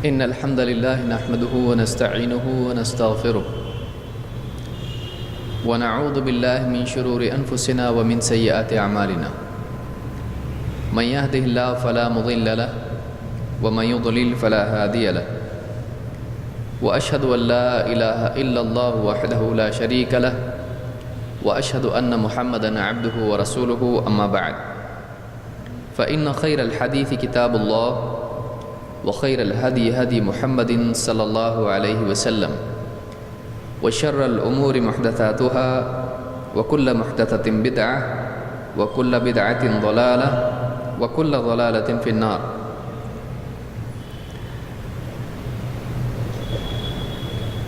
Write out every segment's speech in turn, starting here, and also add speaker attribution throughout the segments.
Speaker 1: إن الحمد لله نحمده ونستعينه ونستغفره ونعوذ بالله من شرور أنفسنا ومن سيئات أعمالنا من يهده الله فلا مضل له ومن يضلل فلا هادي له وأشهد أن لا إله إلا الله وحده لا شريك له وأشهد أن محمدًا عبده ورسوله أما بعد فإن خير الحديث كتاب الله وخير الهدي هدي محمد صلى الله عليه وسلم وشر الأمور محدثاتها وكل محدثة بدعة وكل بدعة ضلالة وكل ضلالة في النار.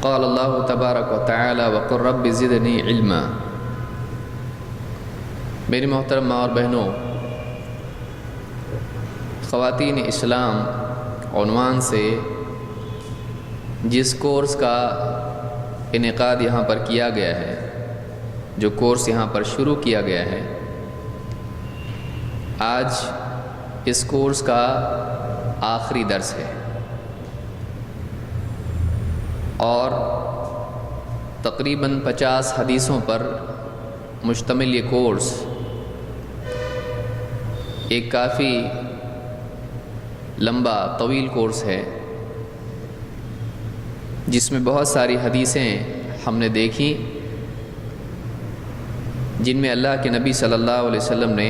Speaker 1: قال الله تبارك وتعالى وقل رب زدني علما. میری محترم ماں اور بہنوں، خواتین اسلام عنوان سے جس کورس کا انعقاد یہاں پر کیا گیا ہے، جو کورس یہاں پر شروع کیا گیا ہے، آج اس کورس کا آخری درس ہے اور تقریباً 50 حدیثوں پر مشتمل یہ کورس ایک کافی لمبا طویل کورس ہے، جس میں بہت ساری حدیثیں ہم نے دیکھی جن میں اللہ کے نبی صلی اللہ علیہ وسلم نے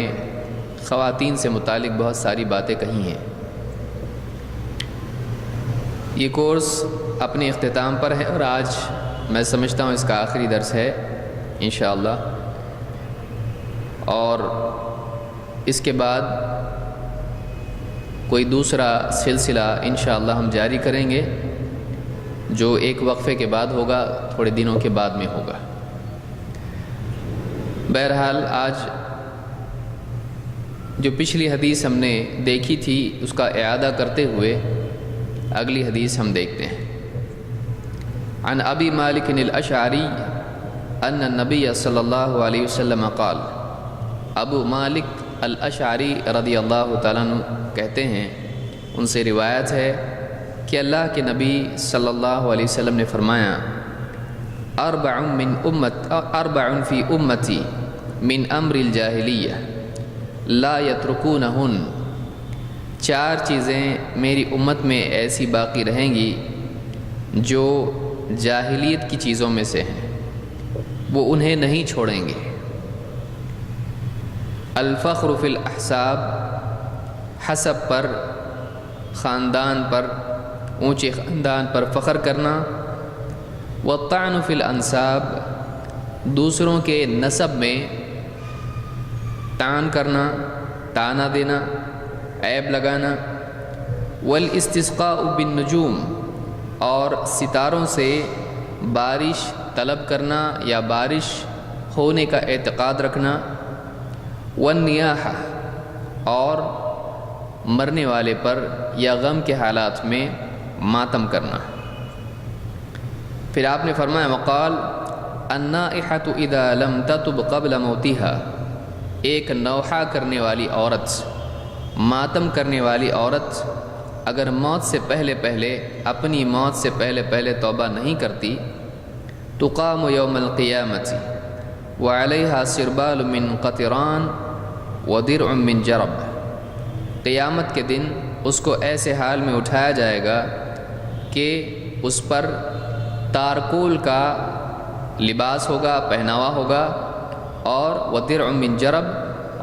Speaker 1: خواتین سے متعلق بہت ساری باتیں کہی ہیں۔ یہ کورس اپنے اختتام پر ہے اور آج میں سمجھتا ہوں اس کا آخری درس ہے انشاءاللہ، اور اس کے بعد کوئی دوسرا سلسلہ انشاءاللہ ہم جاری کریں گے، جو ایک وقفے کے بعد ہوگا، تھوڑے دنوں کے بعد میں ہوگا۔ بہرحال آج جو پچھلی حدیث ہم نے دیکھی تھی اس کا اعادہ کرتے ہوئے اگلی حدیث ہم دیکھتے ہیں۔ عن ابی مالک الاشعری ان النبی صلی اللہ علیہ وسلم قال، ابو مالک الاشعری رضی اللہ تعالیٰ عنہ کہتے ہیں، ان سے روایت ہے کہ اللہ کے نبی صلی اللہ علیہ وسلم نے فرمایا، اربع فی امتی من امر الجاہلیہ لا یترکونہن، 4 چیزیں میری امت میں ایسی باقی رہیں گی جو جاہلیت کی چیزوں میں سے ہیں، وہ انہیں نہیں چھوڑیں گے۔ الفخر فی الاحساب، حسب پر، خاندان پر، اونچے خاندان پر فخر کرنا۔ والطعن فی الانساب، دوسروں کے نسب میں طعن کرنا، طعنہ دینا، عیب لگانا۔ والاستسقاء بالنجوم، اور ستاروں سے بارش طلب کرنا یا بارش ہونے کا اعتقاد رکھنا۔ والنیاحہ، اور مرنے والے پر یا غم کے حالات میں ماتم کرنا۔ پھر آپ نے فرمایا، وقال النائحۃ اذا لم تتب قبل موتها، ایک نوحہ کرنے والی عورت، ماتم کرنے والی عورت اگر موت سے پہلے اپنی موت سے پہلے توبہ نہیں کرتی، تقام یوم القیامۃ وعلیہا سربال من قطران ودرع من جرب، قیامت کے دن اس کو ایسے حال میں اٹھایا جائے گا کہ اس پر تارکول کا لباس ہوگا، پہناوا ہوگا، اور ودرع من جرب،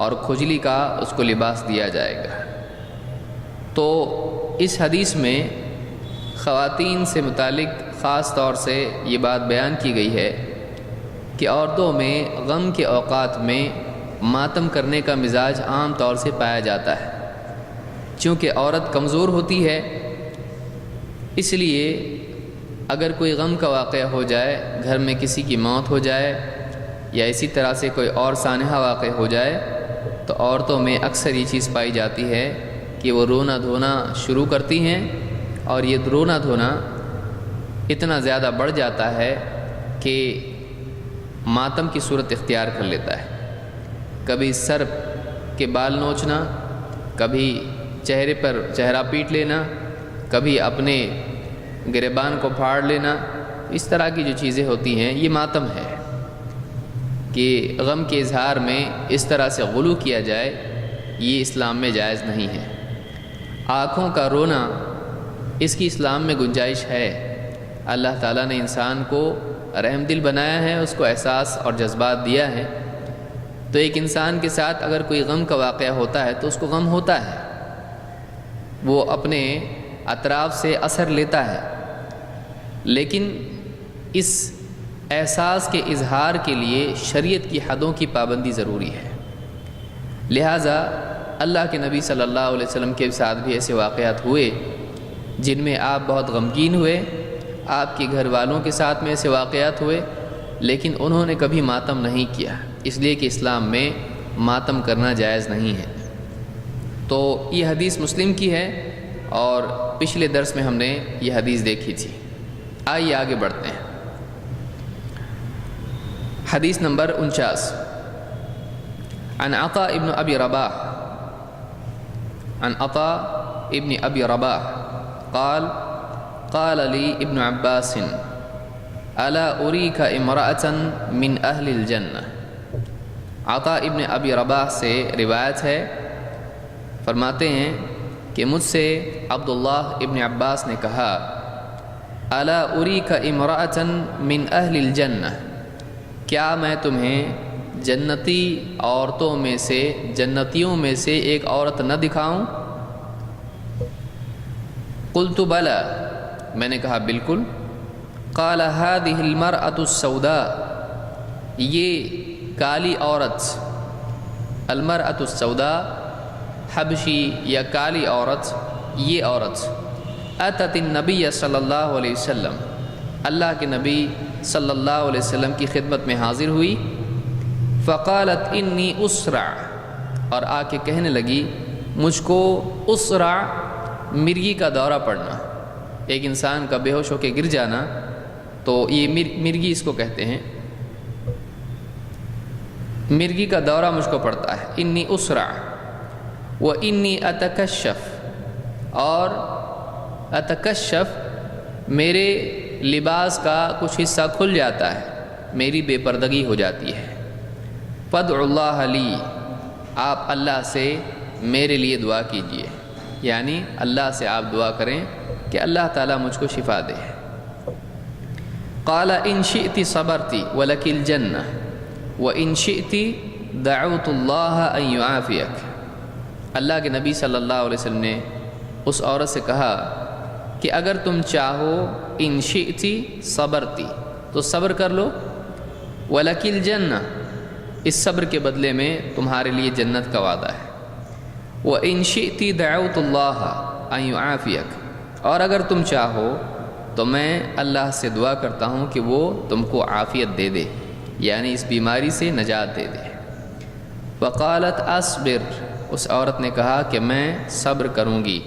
Speaker 1: اور کھجلی کا اس کو لباس دیا جائے گا۔ تو اس حدیث میں خواتین سے متعلق خاص طور سے یہ بات بیان کی گئی ہے کہ عورتوں میں غم کے اوقات میں ماتم کرنے کا مزاج عام طور سے پایا جاتا ہے، چونکہ عورت کمزور ہوتی ہے، اس لیے اگر کوئی غم کا واقعہ ہو جائے، گھر میں کسی کی موت ہو جائے یا اسی طرح سے کوئی اور سانحہ واقع ہو جائے، تو عورتوں میں اکثر یہ چیز پائی جاتی ہے کہ وہ رونا دھونا شروع کرتی ہیں، اور یہ رونا دھونا اتنا زیادہ بڑھ جاتا ہے کہ ماتم کی صورت اختیار کر لیتا ہے۔ کبھی سر کے بال نوچنا، کبھی چہرے پر چہرہ پیٹ لینا، کبھی اپنے گریبان کو پھاڑ لینا، اس طرح کی جو چیزیں ہوتی ہیں یہ ماتم ہے کہ غم کے اظہار میں اس طرح سے غلو کیا جائے، یہ اسلام میں جائز نہیں ہے۔ آنکھوں کا رونا اس کی اسلام میں گنجائش ہے، اللہ تعالیٰ نے انسان کو رحم دل بنایا ہے، اس کو احساس اور جذبات دیا ہے، تو ایک انسان کے ساتھ اگر کوئی غم کا واقعہ ہوتا ہے تو اس کو غم ہوتا ہے، وہ اپنے اطراف سے اثر لیتا ہے، لیکن اس احساس کے اظہار کے لیے شریعت کی حدوں کی پابندی ضروری ہے۔ لہٰذا اللہ کے نبی صلی اللہ علیہ وسلم کے ساتھ بھی ایسے واقعات ہوئے جن میں آپ بہت غمگین ہوئے، آپ کے گھر والوں کے ساتھ میں ایسے واقعات ہوئے، لیکن انہوں نے کبھی ماتم نہیں کیا، اس لیے کہ اسلام میں ماتم کرنا جائز نہیں ہے۔ تو یہ حدیث مسلم کی ہے اور پچھلے درس میں ہم نے یہ حدیث دیکھی تھی۔ آئیے آگے بڑھتے ہیں۔ حدیث نمبر 49، عن عطاء ابن ابی رباح عن عطاء ابن ابی رباح قال قال لي ابن عباس الا اريك امرأة من اہل الجنہ۔ عطاء ابن ابی رباح سے روایت ہے، فرماتے ہیں کہ مجھ سے عبداللہ ابن عباس نے کہا الا اریک امرأة من اہل الجنہ، کیا میں تمہیں جنتی عورتوں میں سے، جنتیوں میں سے ایک عورت نہ دکھاؤں؟ قلت بلی، میں نے کہا بالکل۔ قال هذه المرأة السوداء، یہ کالی عورت، المرأة السوداء حبشی یا کالی عورت، یہ عورت اتت النبی صلی اللہ علیہ وسلم، اللہ کے نبی صلی اللہ علیہ وسلم کی خدمت میں حاضر ہوئی، فقالت انی اسرع، اور آ کے کہنے لگی مجھ کو اسرع، مرگی کا دورہ پڑنا، ایک انسان کا بے ہوش ہو کے گر جانا، تو یہ مرگی اس کو کہتے ہیں، مرگی کا دورہ مجھ کو پڑتا ہے، انی اسرع وانی اتکشف، اور اتکشف میرے لباس کا کچھ حصہ کھل جاتا ہے، میری بے پردگی ہو جاتی ہے، فادع اللہ لی، آپ اللہ سے میرے لیے دعا کیجئے، یعنی اللہ سے آپ دعا کریں کہ اللہ تعالیٰ مجھ کو شفا دے۔ قال ان شئت صبرت ولک الجنہ وان شئت دعوت اللہ ان یعافیک، اللہ کے نبی صلی اللہ علیہ وسلم نے اس عورت سے کہا کہ اگر تم چاہو ان شئتی صبرتی، تو صبر کر لو، ولک الجنہ، اس صبر کے بدلے میں تمہارے لیے جنت کا وعدہ ہے، وان شئتی دعوت اللہ ان یعافیک، اور اگر تم چاہو تو میں اللہ سے دعا کرتا ہوں کہ وہ تم کو عافیت دے دے، یعنی اس بیماری سے نجات دے دے۔ فقالت اصبر، اس عورت نے کہا کہ میں صبر کروں گی۔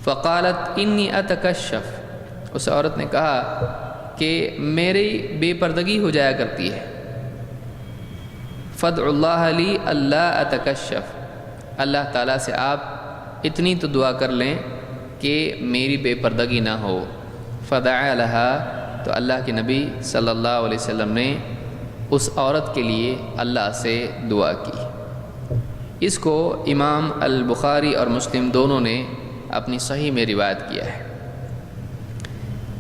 Speaker 1: فقالت انی اتکشف، اس عورت نے کہا کہ میری بے پردگی ہو جایا کرتی ہے۔ فادع اللہ لی اللہ اتکشف، اللہ تعالیٰ سے آپ اتنی تو دعا کر لیں کہ میری بے پردگی نہ ہو۔ فدعا لہا، تو اللہ کے نبی صلی اللہ علیہ وسلم نے اس عورت کے لیے اللہ سے دعا کی۔ اس کو امام البخاری اور مسلم دونوں نے اپنی صحیح میں روایت کیا ہے۔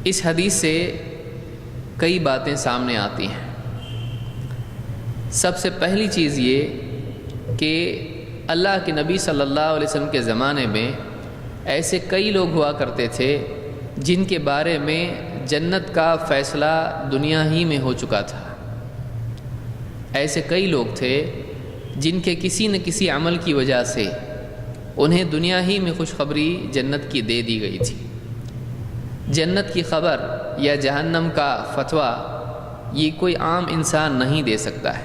Speaker 1: اس حدیث سے کئی باتیں سامنے آتی ہیں۔ سب سے پہلی چیز یہ کہ اللہ کے نبی صلی اللہ علیہ وسلم کے زمانے میں ایسے کئی لوگ ہوا کرتے تھے جن کے بارے میں جنت کا فیصلہ دنیا ہی میں ہو چکا تھا۔ ایسے کئی لوگ تھے جن کے کسی نہ کسی عمل کی وجہ سے انہیں دنیا ہی میں خوشخبری جنت کی دے دی گئی تھی۔ جنت کی خبر یا جہنم کا فتویٰ یہ کوئی عام انسان نہیں دے سکتا ہے۔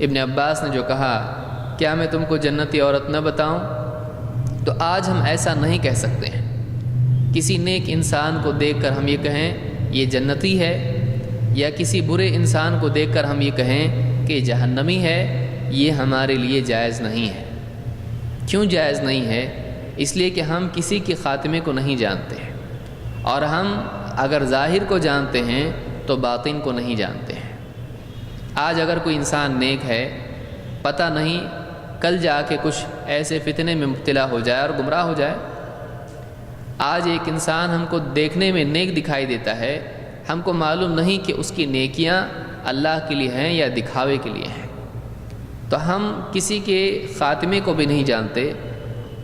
Speaker 1: ابن عباس نے جو کہا کیا میں تم کو جنتی عورت نہ بتاؤں، تو آج ہم ایسا نہیں کہہ سکتے ہیں۔ کسی نیک انسان کو دیکھ کر ہم یہ کہیں یہ جنتی ہے، یا کسی برے انسان کو دیکھ کر ہم یہ کہیں کہ جہنمی ہے، یہ ہمارے لیے جائز نہیں ہے۔ کیوں جائز نہیں ہے؟ اس لیے کہ ہم کسی کے خاتمے کو نہیں جانتے ہیں، اور ہم اگر ظاہر کو جانتے ہیں تو باطن کو نہیں جانتے ہیں۔ آج اگر کوئی انسان نیک ہے، پتہ نہیں کل جا کے کچھ ایسے فتنے میں مبتلا ہو جائے اور گمراہ ہو جائے۔ آج ایک انسان ہم کو دیکھنے میں نیک دکھائی دیتا ہے، ہم کو معلوم نہیں کہ اس کی نیکیاں اللہ کے لیے ہیں یا دکھاوے کے لیے ہیں۔ تو ہم کسی کے خاتمے کو بھی نہیں جانتے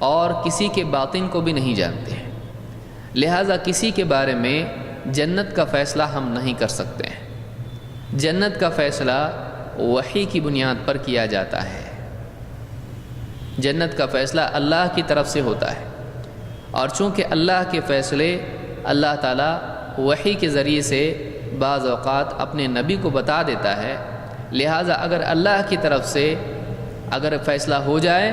Speaker 1: اور کسی کے باطن کو بھی نہیں جانتے ہیں، لہٰذا کسی کے بارے میں جنت کا فیصلہ ہم نہیں کر سکتے ہیں۔ جنت کا فیصلہ وحی کی بنیاد پر کیا جاتا ہے۔ جنت کا فیصلہ اللہ کی طرف سے ہوتا ہے، اور چونکہ اللہ کے فیصلے اللہ تعالیٰ وحی کے ذریعے سے بعض اوقات اپنے نبی کو بتا دیتا ہے، لہٰذا اگر اللہ کی طرف سے اگر فیصلہ ہو جائے،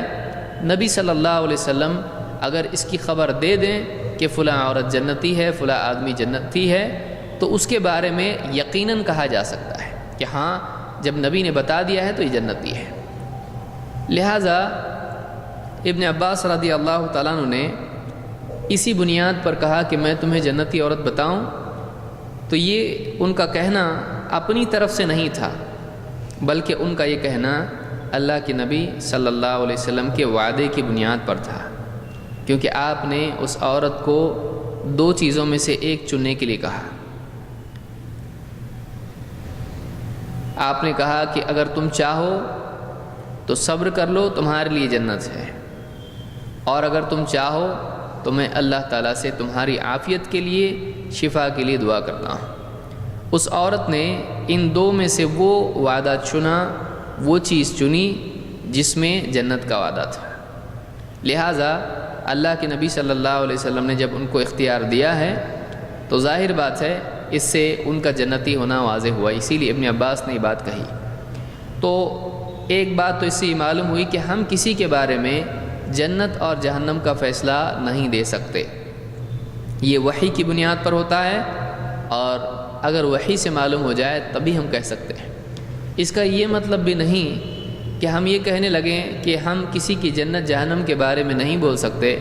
Speaker 1: نبی صلی اللہ علیہ وسلم اگر اس کی خبر دے دیں کہ فلاں عورت جنتی ہے، فلاں آدمی جنتی ہے، تو اس کے بارے میں یقیناً کہا جا سکتا ہے کہ ہاں جب نبی نے بتا دیا ہے تو یہ جنتی ہے۔ لہٰذا ابن عباس رضی اللہ تعالیٰ عنہ نے اسی بنیاد پر کہا کہ میں تمہیں جنتی عورت بتاؤں، تو یہ ان کا کہنا اپنی طرف سے نہیں تھا، بلکہ ان کا یہ کہنا اللہ کے نبی صلی اللہ علیہ وسلم کے وعدے کی بنیاد پر تھا، کیونکہ آپ نے اس عورت کو دو چیزوں میں سے ایک چننے کے لیے کہا۔ آپ نے کہا کہ اگر تم چاہو تو صبر کر لو، تمہارے لیے جنت ہے، اور اگر تم چاہو تو میں اللہ تعالیٰ سے تمہاری عافیت کے لیے، شفا کے لیے دعا کرتا ہوں۔ اس عورت نے ان دو میں سے وہ وعدہ چنا، وہ چیز چنی جس میں جنت کا وعدہ تھا۔ لہٰذا اللہ کے نبی صلی اللہ علیہ وسلم نے جب ان کو اختیار دیا ہے تو ظاہر بات ہے اس سے ان کا جنتی ہونا واضح ہوا، اسی لیے ابن عباس نے یہ بات کہی۔ تو ایک بات تو اس سے یہ معلوم ہوئی کہ ہم کسی کے بارے میں جنت اور جہنم کا فیصلہ نہیں دے سکتے، یہ وحی کی بنیاد پر ہوتا ہے، اور اگر وحی سے معلوم ہو جائے تبھی ہم کہہ سکتے ہیں۔ اس کا یہ مطلب بھی نہیں کہ ہم یہ کہنے لگیں کہ ہم کسی کی جنت جہنم کے بارے میں نہیں بول سکتے،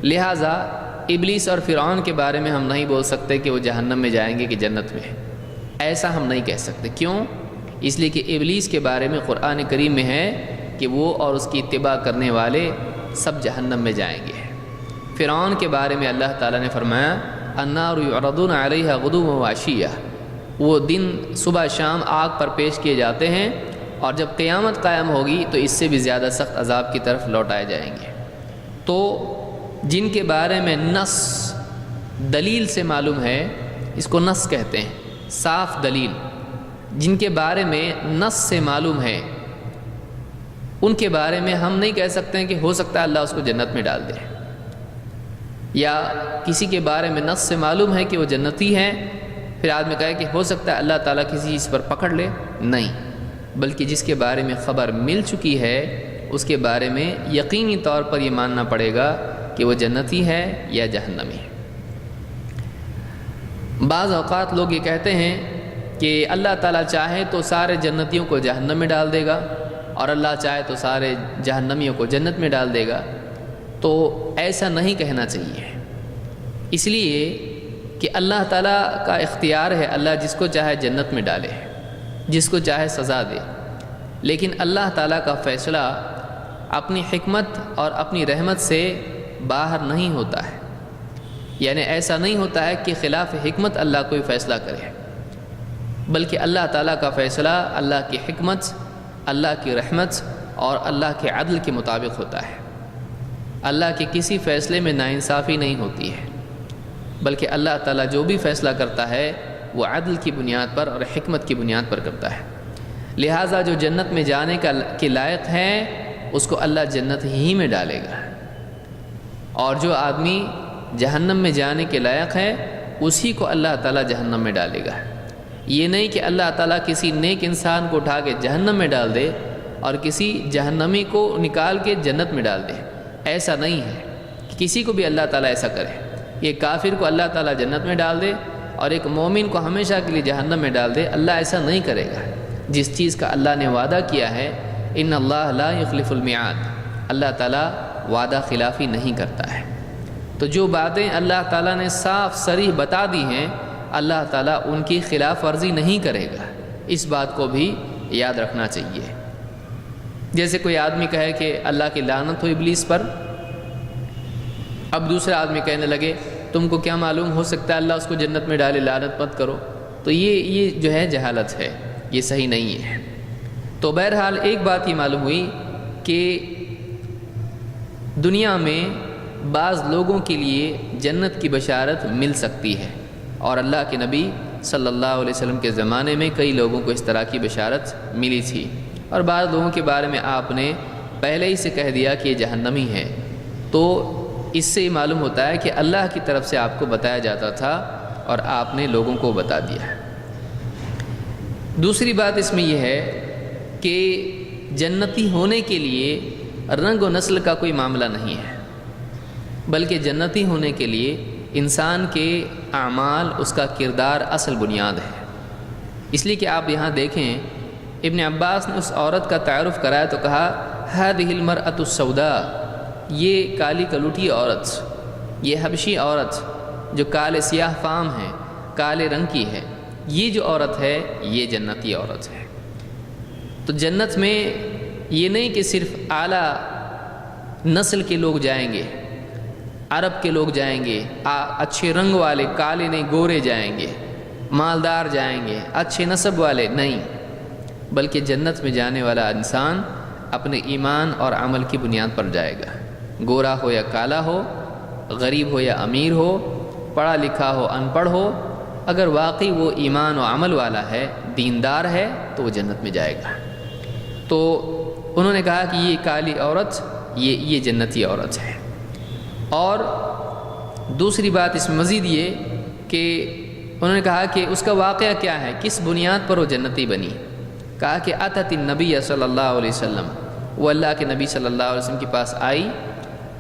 Speaker 1: لہٰذا ابلیس اور فرعون کے بارے میں ہم نہیں بول سکتے کہ وہ جہنم میں جائیں گے کہ جنت میں، ایسا ہم نہیں کہہ سکتے۔ کیوں؟ اس لیے کہ ابلیس کے بارے میں قرآن کریم میں ہے کہ وہ اور اس کی اتباع کرنے والے سب جہنم میں جائیں گے۔ فرعون کے بارے میں اللہ تعالیٰ نے فرمایا النار یعرضون علیہا غدوا وعشیہ، وہ دن صبح شام آگ پر پیش کیے جاتے ہیں، اور جب قیامت قائم ہوگی تو اس سے بھی زیادہ سخت عذاب کی طرف لوٹائے جائیں گے۔ تو جن کے بارے میں نص دلیل سے معلوم ہے، اس کو نص کہتے ہیں، صاف دلیل، جن کے بارے میں نص سے معلوم ہے، ان کے بارے میں ہم نہیں کہہ سکتے ہیں کہ ہو سکتا ہے اللہ اس کو جنت میں ڈال دے، یا کسی کے بارے میں نص سے معلوم ہے کہ وہ جنتی ہے، پھر آدمی کہے کہ ہو سکتا ہے اللہ تعالیٰ کسی چیز پر پکڑ لے، نہیں، بلکہ جس کے بارے میں خبر مل چکی ہے اس کے بارے میں یقینی طور پر یہ ماننا پڑے گا کہ وہ جنتی ہے یا جہنمی ہے۔ بعض اوقات لوگ یہ کہتے ہیں کہ اللہ تعالیٰ چاہے تو سارے جنتیوں کو جہنم میں ڈال دے گا، اور اللہ چاہے تو سارے جہنمیوں کو جنت میں ڈال دے گا، تو ایسا نہیں کہنا چاہیے، اس لیے کہ اللہ تعالیٰ کا اختیار ہے، اللہ جس کو چاہے جنت میں ڈالے، جس کو چاہے سزا دے، لیکن اللہ تعالیٰ کا فیصلہ اپنی حکمت اور اپنی رحمت سے باہر نہیں ہوتا ہے، یعنی ایسا نہیں ہوتا ہے کہ خلاف حکمت اللہ کوئی فیصلہ کرے، بلکہ اللہ تعالیٰ کا فیصلہ اللہ کی حکمت، اللہ کی رحمت اور اللہ کے عدل کے مطابق ہوتا ہے۔ اللہ کے کسی فیصلے میں ناانصافی نہیں ہوتی ہے، بلکہ اللہ تعالیٰ جو بھی فیصلہ کرتا ہے وہ عدل کی بنیاد پر اور حکمت کی بنیاد پر کرتا ہے۔ لہٰذا جو جنت میں جانے کے لائق ہے اس کو اللہ جنت ہی میں ڈالے گا، اور جو آدمی جہنم میں جانے کے لائق ہے اسی کو اللہ تعالیٰ جہنم میں ڈالے گا۔ یہ نہیں کہ اللہ تعالیٰ کسی نیک انسان کو اٹھا کے جہنم میں ڈال دے اور کسی جہنمی کو نکال کے جنت میں ڈال دے، ایسا نہیں ہے کہ کسی کو بھی اللہ تعالیٰ ایسا کرے، یہ کافر کو اللہ تعالیٰ جنت میں ڈال دے اور ایک مومن کو ہمیشہ کے لیے جہنم میں ڈال دے، اللہ ایسا نہیں کرے گا۔ جس چیز کا اللہ نے وعدہ کیا ہے ان اللہ لا یخلف المیعاد، اللہ تعالیٰ وعدہ خلافی نہیں کرتا ہے۔ تو جو باتیں اللہ تعالیٰ نے صاف صریح بتا دی ہیں، اللہ تعالیٰ ان کی خلاف ورزی نہیں کرے گا، اس بات کو بھی یاد رکھنا چاہیے۔ جیسے کوئی آدمی کہے کہ اللہ کی لعنت ہو ابلیس پر، اب دوسرا آدمی کہنے لگے تم کو کیا معلوم، ہو سکتا ہے اللہ اس کو جنت میں ڈالے، لعنت مت کرو، تو یہ جو ہے جہالت ہے، یہ صحیح نہیں ہے۔ تو بہرحال ایک بات یہ معلوم ہوئی کہ دنیا میں بعض لوگوں کے لیے جنت کی بشارت مل سکتی ہے، اور اللہ کے نبی صلی اللہ علیہ وسلم کے زمانے میں کئی لوگوں کو اس طرح کی بشارت ملی تھی، اور بعض لوگوں کے بارے میں آپ نے پہلے ہی سے کہہ دیا کہ یہ جہنمی ہے۔ تو اس سے معلوم ہوتا ہے کہ اللہ کی طرف سے آپ کو بتایا جاتا تھا اور آپ نے لوگوں کو بتا دیا ہے۔ دوسری بات اس میں یہ ہے کہ جنتی ہونے کے لیے رنگ و نسل کا کوئی معاملہ نہیں ہے، بلکہ جنتی ہونے کے لیے انسان کے اعمال، اس کا کردار اصل بنیاد ہے۔ اس لیے کہ آپ یہاں دیکھیں، ابن عباس نے اس عورت کا تعارف کرایا تو کہا هذه المرأة السوداء، یہ کالی کلوٹی عورت، یہ حبشی عورت جو کالے سیاہ فام ہے، کالے رنگ کی ہے، یہ جو عورت ہے یہ جنتی عورت ہے۔ تو جنت میں یہ نہیں کہ صرف اعلیٰ نسل کے لوگ جائیں گے، عرب کے لوگ جائیں گے، اچھے رنگ والے، کالے نہیں گورے جائیں گے، مالدار جائیں گے، اچھے نسب والے نہیں، بلکہ جنت میں جانے والا انسان اپنے ایمان اور عمل کی بنیاد پر جائے گا، گورا ہو یا کالا ہو، غریب ہو یا امیر ہو، پڑھا لکھا ہو ان پڑھ ہو، اگر واقعی وہ ایمان و عمل والا ہے، دیندار ہے، تو وہ جنت میں جائے گا۔ تو انہوں نے کہا کہ یہ کالی عورت یہ جنتی عورت ہے۔ اور دوسری بات اس میں مزید یہ کہ انہوں نے کہا کہ اس کا واقعہ کیا ہے، کس بنیاد پر وہ جنتی بنی۔ کہا کہ اتت النبی صلی اللہ علیہ وسلم، وہ اللہ کے نبی صلی اللہ علیہ وسلم کے پاس آئی،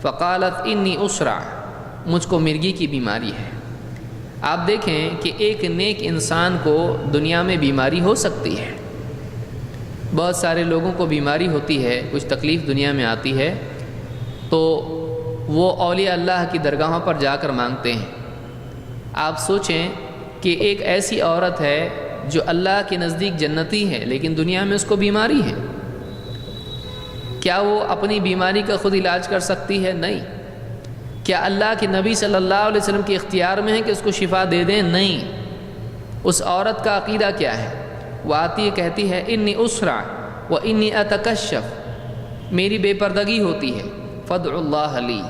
Speaker 1: فقالت انی اسرع، مجھ کو مرگی کی بیماری ہے۔ آپ دیکھیں کہ ایک نیک انسان کو دنیا میں بیماری ہو سکتی ہے، بہت سارے لوگوں کو بیماری ہوتی ہے، کچھ تکلیف دنیا میں آتی ہے تو وہ اولیاء اللہ کی درگاہوں پر جا کر مانگتے ہیں۔ آپ سوچیں کہ ایک ایسی عورت ہے جو اللہ کے نزدیک جنتی ہے لیکن دنیا میں اس کو بیماری ہے، کیا وہ اپنی بیماری کا خود علاج کر سکتی ہے؟ نہیں۔ کیا اللہ کے نبی صلی اللہ علیہ وسلم کے اختیار میں ہے کہ اس کو شفا دے دیں؟ نہیں۔ اس عورت کا عقیدہ کیا ہے؟ وہ آتی ہے، کہتی ہے انی اسرع و انی اتکشف، میری بے پردگی ہوتی ہے، فادعوا اللہ لی،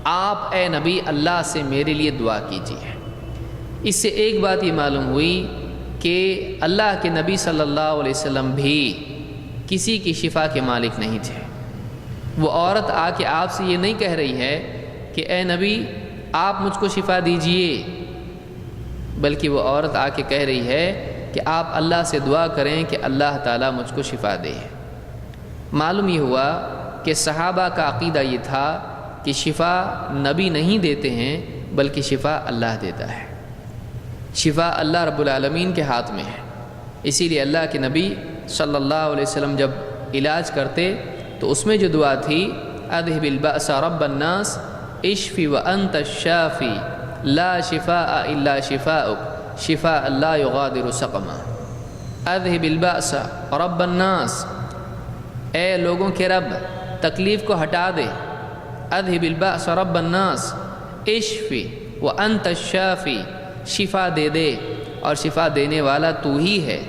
Speaker 1: آپ اے نبی اللہ سے میرے لیے دعا کیجیے۔ اس سے ایک بات یہ معلوم ہوئی کہ اللہ کے نبی صلی اللہ علیہ وسلم بھی کسی کی شفا کے مالک نہیں تھے۔ وہ عورت آ کے آپ سے یہ نہیں کہہ رہی ہے کہ اے نبی آپ مجھ کو شفا دیجئے، بلکہ وہ عورت آ کے کہہ رہی ہے کہ آپ اللہ سے دعا کریں کہ اللہ تعالیٰ مجھ کو شفا دے۔ معلوم یہ ہوا کہ صحابہ کا عقیدہ یہ تھا کہ شفا نبی نہیں دیتے ہیں بلکہ شفا اللہ دیتا ہے، شفا اللہ رب العالمین کے ہاتھ میں ہے۔ اسی لیے اللہ کے نبی صلی اللہ علیہ وسلم جب علاج کرتے تو اس میں جو دعا تھی اذهب البأس رب الناس اشفی وانت الشافی لا شفاء الا شفاؤک شفاء لا یغادر سقما۔ اذهب البأس رب الناس، اے لوگوں کے رب تکلیف کو ہٹا دے، اذهب البأس رب الناس اشفی وانت الشافی، شفا دے دے اور شفا دینے والا تو ہی ہے،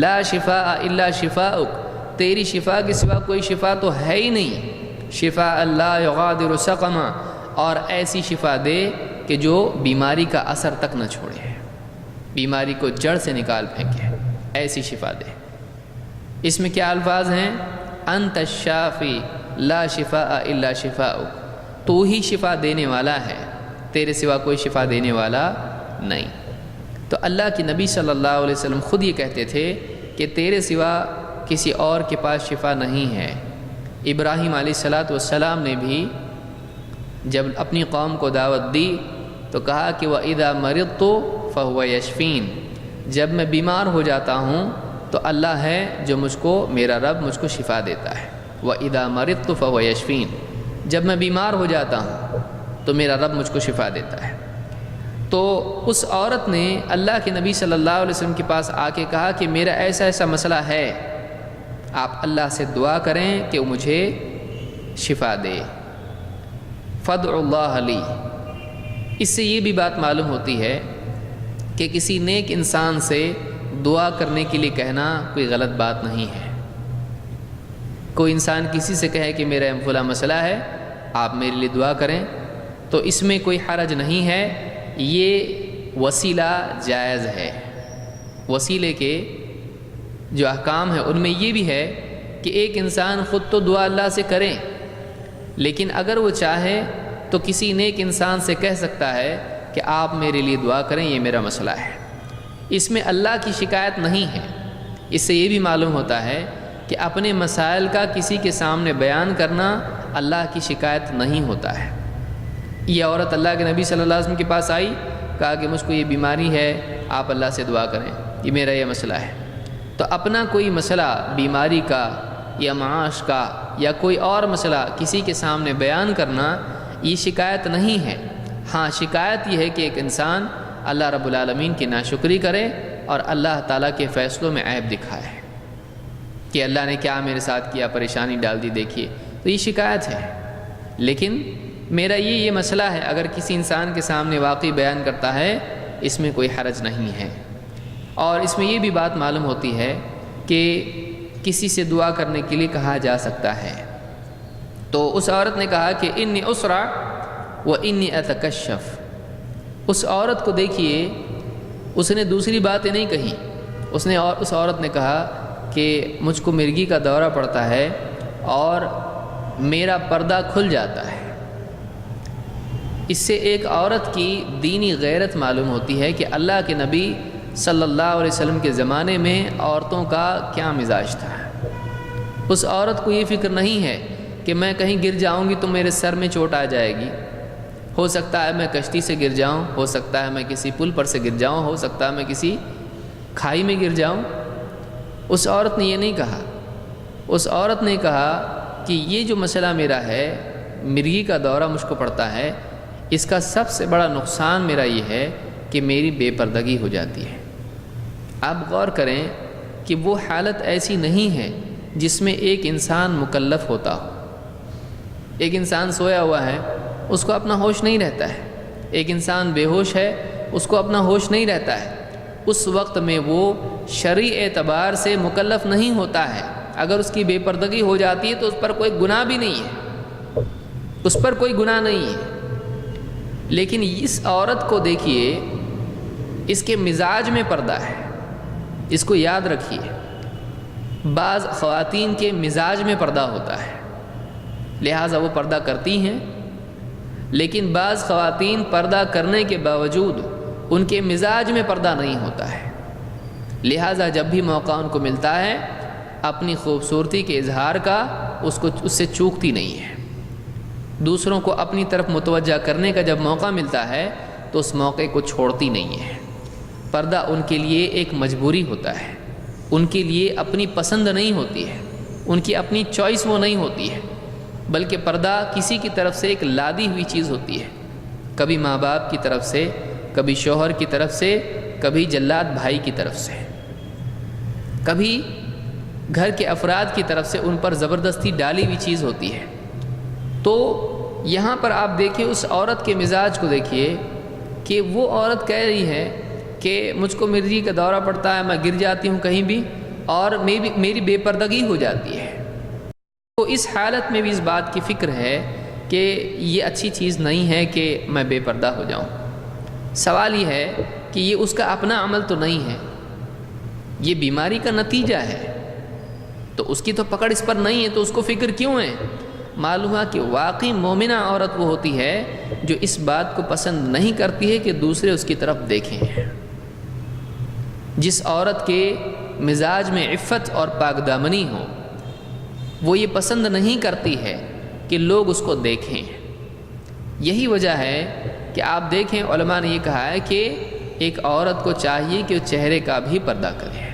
Speaker 1: لا شفاء الا شفاؤک، تیری شفا کے سوا کوئی شفا تو ہے ہی نہیں، شفاء لا یغادر سقما، اور ایسی شفا دے کہ جو بیماری کا اثر تک نہ چھوڑے، بیماری کو جڑ سے نکال پھینکے، ایسی شفا دے۔ اس میں کیا الفاظ ہیں؟ انت الشافی لا شفاء الا شفاؤک، تو ہی شفا دینے والا ہے، تیرے سوا کوئی شفا دینے والا نہیں۔ تو اللہ کے نبی صلی اللہ علیہ وسلم خود یہ کہتے تھے کہ تیرے سوا کسی اور کے پاس شفا نہیں ہے۔ ابراہیم علیہ السلام نے بھی جب اپنی قوم کو دعوت دی تو کہا کہ وَإِذَا مَرِضْتُ فَهُوَ يَشْفِينِ، جب میں بیمار ہو جاتا ہوں تو اللہ ہے جو مجھ کو، میرا رب مجھ کو شفا دیتا ہے۔ وَإِذَا مَرِضْتُ فَهُوَ يَشْفِينِ، جب میں بیمار ہو جاتا ہوں تو میرا رب مجھ کو شفا دیتا ہے۔ تو اس عورت نے اللہ کے نبی صلی اللہ علیہ وسلم کے پاس آ کے کہا کہ میرا ایسا ایسا مسئلہ ہے، آپ اللہ سے دعا کریں کہ وہ مجھے شفا دے۔ فادعوا اللہ لی۔ اس سے یہ بھی بات معلوم ہوتی ہے کہ کسی نیک انسان سے دعا کرنے کے لیے کہنا کوئی غلط بات نہیں ہے۔ کوئی انسان کسی سے کہے کہ میرا فلاں مسئلہ ہے، آپ میرے لیے دعا کریں، تو اس میں کوئی حرج نہیں ہے، یہ وسیلہ جائز ہے۔ وسیلے کے جو احکام ہیں ان میں یہ بھی ہے کہ ایک انسان خود تو دعا اللہ سے کرے، لیکن اگر وہ چاہے تو کسی نیک انسان سے کہہ سکتا ہے کہ آپ میرے لیے دعا کریں، یہ میرا مسئلہ ہے۔ اس میں اللہ کی شکایت نہیں ہے۔ اس سے یہ بھی معلوم ہوتا ہے کہ اپنے مسائل کا کسی کے سامنے بیان کرنا اللہ کی شکایت نہیں ہوتا ہے۔ یہ عورت اللہ کے نبی صلی اللہ علیہ وسلم کے پاس آئی، کہا کہ مجھ کو یہ بیماری ہے، آپ اللہ سے دعا کریں، یہ میرا یہ مسئلہ ہے۔ تو اپنا کوئی مسئلہ بیماری کا یا معاش کا یا کوئی اور مسئلہ کسی کے سامنے بیان کرنا یہ شکایت نہیں ہے۔ ہاں، شکایت یہ ہے کہ ایک انسان اللہ رب العالمین کی ناشکری کرے اور اللہ تعالیٰ کے فیصلوں میں عیب دکھائے کہ اللہ نے کیا میرے ساتھ کیا، پریشانی ڈال دی، دیکھیے، تو یہ شکایت ہے۔ لیکن میرا یہ مسئلہ ہے، اگر کسی انسان کے سامنے واقعی بیان کرتا ہے، اس میں کوئی حرج نہیں ہے۔ اور اس میں یہ بھی بات معلوم ہوتی ہے کہ کسی سے دعا کرنے کے لیے کہا جا سکتا ہے۔ تو اس عورت نے کہا کہ انی اسرع و انی اتکشف۔ اس عورت کو دیکھیے، اس نے دوسری باتیں نہیں کہی۔ اس عورت نے کہا کہ مجھ کو مرگی کا دورہ پڑتا ہے اور میرا پردہ کھل جاتا ہے۔ اس سے ایک عورت کی دینی غیرت معلوم ہوتی ہے کہ اللہ کے نبی صلی اللہ علیہ وسلم کے زمانے میں عورتوں کا کیا مزاج تھا۔ اس عورت کو یہ فکر نہیں ہے کہ میں کہیں گر جاؤں گی تو میرے سر میں چوٹ آ جائے گی، ہو سکتا ہے میں کشتی سے گر جاؤں، ہو سکتا ہے میں کسی پل پر سے گر جاؤں، ہو سکتا ہے میں کسی کھائی میں گر جاؤں۔ اس عورت نے یہ نہیں کہا۔ اس عورت نے کہا کہ یہ جو مسئلہ میرا ہے، مرگی کا دورہ مجھ کو پڑتا ہے، اس کا سب سے بڑا نقصان میرا یہ ہے کہ میری بے پردگی ہو جاتی ہے۔ آپ غور کریں کہ وہ حالت ایسی نہیں ہے جس میں ایک انسان مکلف ہوتا ہو۔ ایک انسان سویا ہوا ہے، اس کو اپنا ہوش نہیں رہتا ہے۔ ایک انسان بے ہوش ہے، اس کو اپنا ہوش نہیں رہتا ہے۔ اس وقت میں وہ شرعی اعتبار سے مکلف نہیں ہوتا ہے۔ اگر اس کی بے پردگی ہو جاتی ہے تو اس پر کوئی گناہ بھی نہیں ہے، اس پر کوئی گناہ نہیں ہے۔ لیکن اس عورت کو دیکھیے، اس کے مزاج میں پردہ ہے۔ اس کو یاد رکھیے، بعض خواتین کے مزاج میں پردہ ہوتا ہے، لہٰذا وہ پردہ کرتی ہیں، لیکن بعض خواتین پردہ کرنے کے باوجود ان کے مزاج میں پردہ نہیں ہوتا ہے، لہٰذا جب بھی موقع ان کو ملتا ہے اپنی خوبصورتی کے اظہار کا اس سے چوکتی نہیں ہے۔ دوسروں کو اپنی طرف متوجہ کرنے کا جب موقع ملتا ہے تو اس موقع کو چھوڑتی نہیں ہے۔ پردہ ان کے لیے ایک مجبوری ہوتا ہے، ان کے لیے اپنی پسند نہیں ہوتی ہے، ان کی اپنی چوائس وہ نہیں ہوتی ہے، بلکہ پردہ کسی کی طرف سے ایک لادی ہوئی چیز ہوتی ہے، کبھی ماں باپ کی طرف سے، کبھی شوہر کی طرف سے، کبھی جلاد بھائی کی طرف سے، کبھی گھر کے افراد کی طرف سے ان پر زبردستی ڈالی ہوئی چیز ہوتی ہے۔ تو یہاں پر آپ دیکھیں اس عورت کے مزاج کو دیکھیے کہ وہ عورت کہہ رہی ہے کہ مجھ کو مرگی کا دورہ پڑتا ہے، میں گر جاتی ہوں کہیں بھی اور میری بے پردگی ہو جاتی ہے۔ تو اس حالت میں بھی اس بات کی فکر ہے کہ یہ اچھی چیز نہیں ہے کہ میں بے پردہ ہو جاؤں۔ سوال یہ ہے کہ یہ اس کا اپنا عمل تو نہیں ہے، یہ بیماری کا نتیجہ ہے، تو اس کی تو پکڑ اس پر نہیں ہے، تو اس کو فکر کیوں ہے؟ معلوم ہے کہ واقعی مومنہ عورت وہ ہوتی ہے جو اس بات کو پسند نہیں کرتی ہے کہ دوسرے اس کی طرف دیکھیں۔ جس عورت کے مزاج میں عفت اور پاک دامنی ہو، وہ یہ پسند نہیں کرتی ہے کہ لوگ اس کو دیکھیں۔ یہی وجہ ہے کہ آپ دیکھیں علماء نے یہ کہا ہے کہ ایک عورت کو چاہیے کہ وہ چہرے کا بھی پردہ کرے۔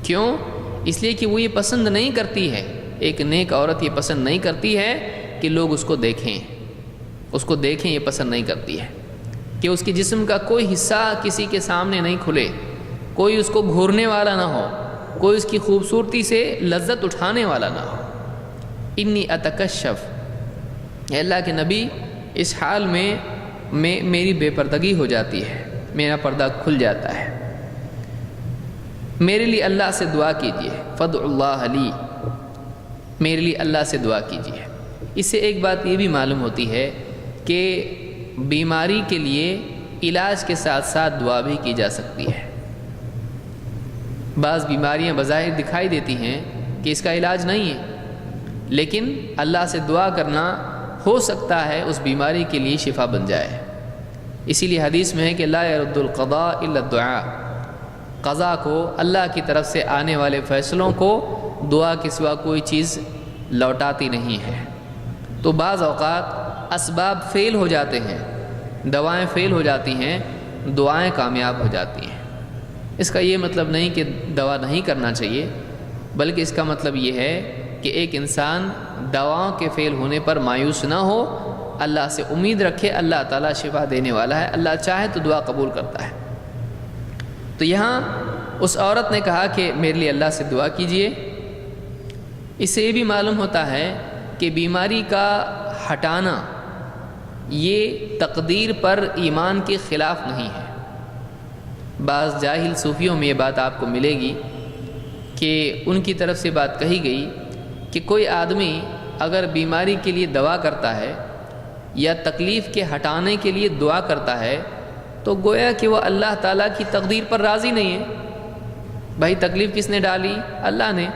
Speaker 1: کیوں؟ اس لیے کہ وہ یہ پسند نہیں کرتی ہے، ایک نیک عورت یہ پسند نہیں کرتی ہے کہ لوگ اس کو دیکھیں، یہ پسند نہیں کرتی ہے کہ اس کے جسم کا کوئی حصہ کسی کے سامنے نہیں کھلے، کوئی اس کو گھورنے والا نہ ہو، کوئی اس کی خوبصورتی سے لذت اٹھانے والا نہ ہو۔ انی اتکشف، اے اللہ کے نبی اس حال میں میری بے پردگی ہو جاتی ہے، میرا پردہ کھل جاتا ہے، میرے لیے اللہ سے دعا کیجیے، فادعوا اللہ لی، میرے لیے اللہ سے دعا کیجیے۔ اس سے ایک بات یہ بھی معلوم ہوتی ہے کہ بیماری کے لیے علاج کے ساتھ ساتھ دعا بھی کی جا سکتی ہے۔ بعض بیماریاں بظاہر دکھائی دیتی ہیں کہ اس کا علاج نہیں ہے، لیکن اللہ سے دعا کرنا ہو سکتا ہے اس بیماری کے لیے شفا بن جائے۔ اسی لیے حدیث میں ہے کہ لا يرد القضاء الا الدعاء، قضا کو، اللہ کی طرف سے آنے والے فیصلوں کو دعا کے سوا کوئی چیز لوٹاتی نہیں ہے۔ تو بعض اوقات اسباب فیل ہو جاتے ہیں، دوائیں فیل ہو جاتی ہیں، دعائیں کامیاب ہو جاتی ہیں۔ اس کا یہ مطلب نہیں کہ دوا نہیں کرنا چاہیے، بلکہ اس کا مطلب یہ ہے کہ ایک انسان دواؤں کے فیل ہونے پر مایوس نہ ہو، اللہ سے امید رکھے، اللہ تعالیٰ شفا دینے والا ہے، اللہ چاہے تو دعا قبول کرتا ہے۔ تو یہاں اس عورت نے کہا کہ میرے لیے اللہ سے دعا کیجئے۔ اس سے یہ بھی معلوم ہوتا ہے کہ بیماری کا ہٹانا یہ تقدیر پر ایمان کے خلاف نہیں ہے۔ بعض جاہل صوفیوں میں یہ بات آپ کو ملے گی کہ ان کی طرف سے بات کہی گئی کہ کوئی آدمی اگر بیماری کے لیے دعا کرتا ہے یا تکلیف کے ہٹانے کے لیے دعا کرتا ہے تو گویا کہ وہ اللہ تعالیٰ کی تقدیر پر راضی نہیں ہے۔ بھائی تکلیف کس نے ڈالی؟ اللہ نے،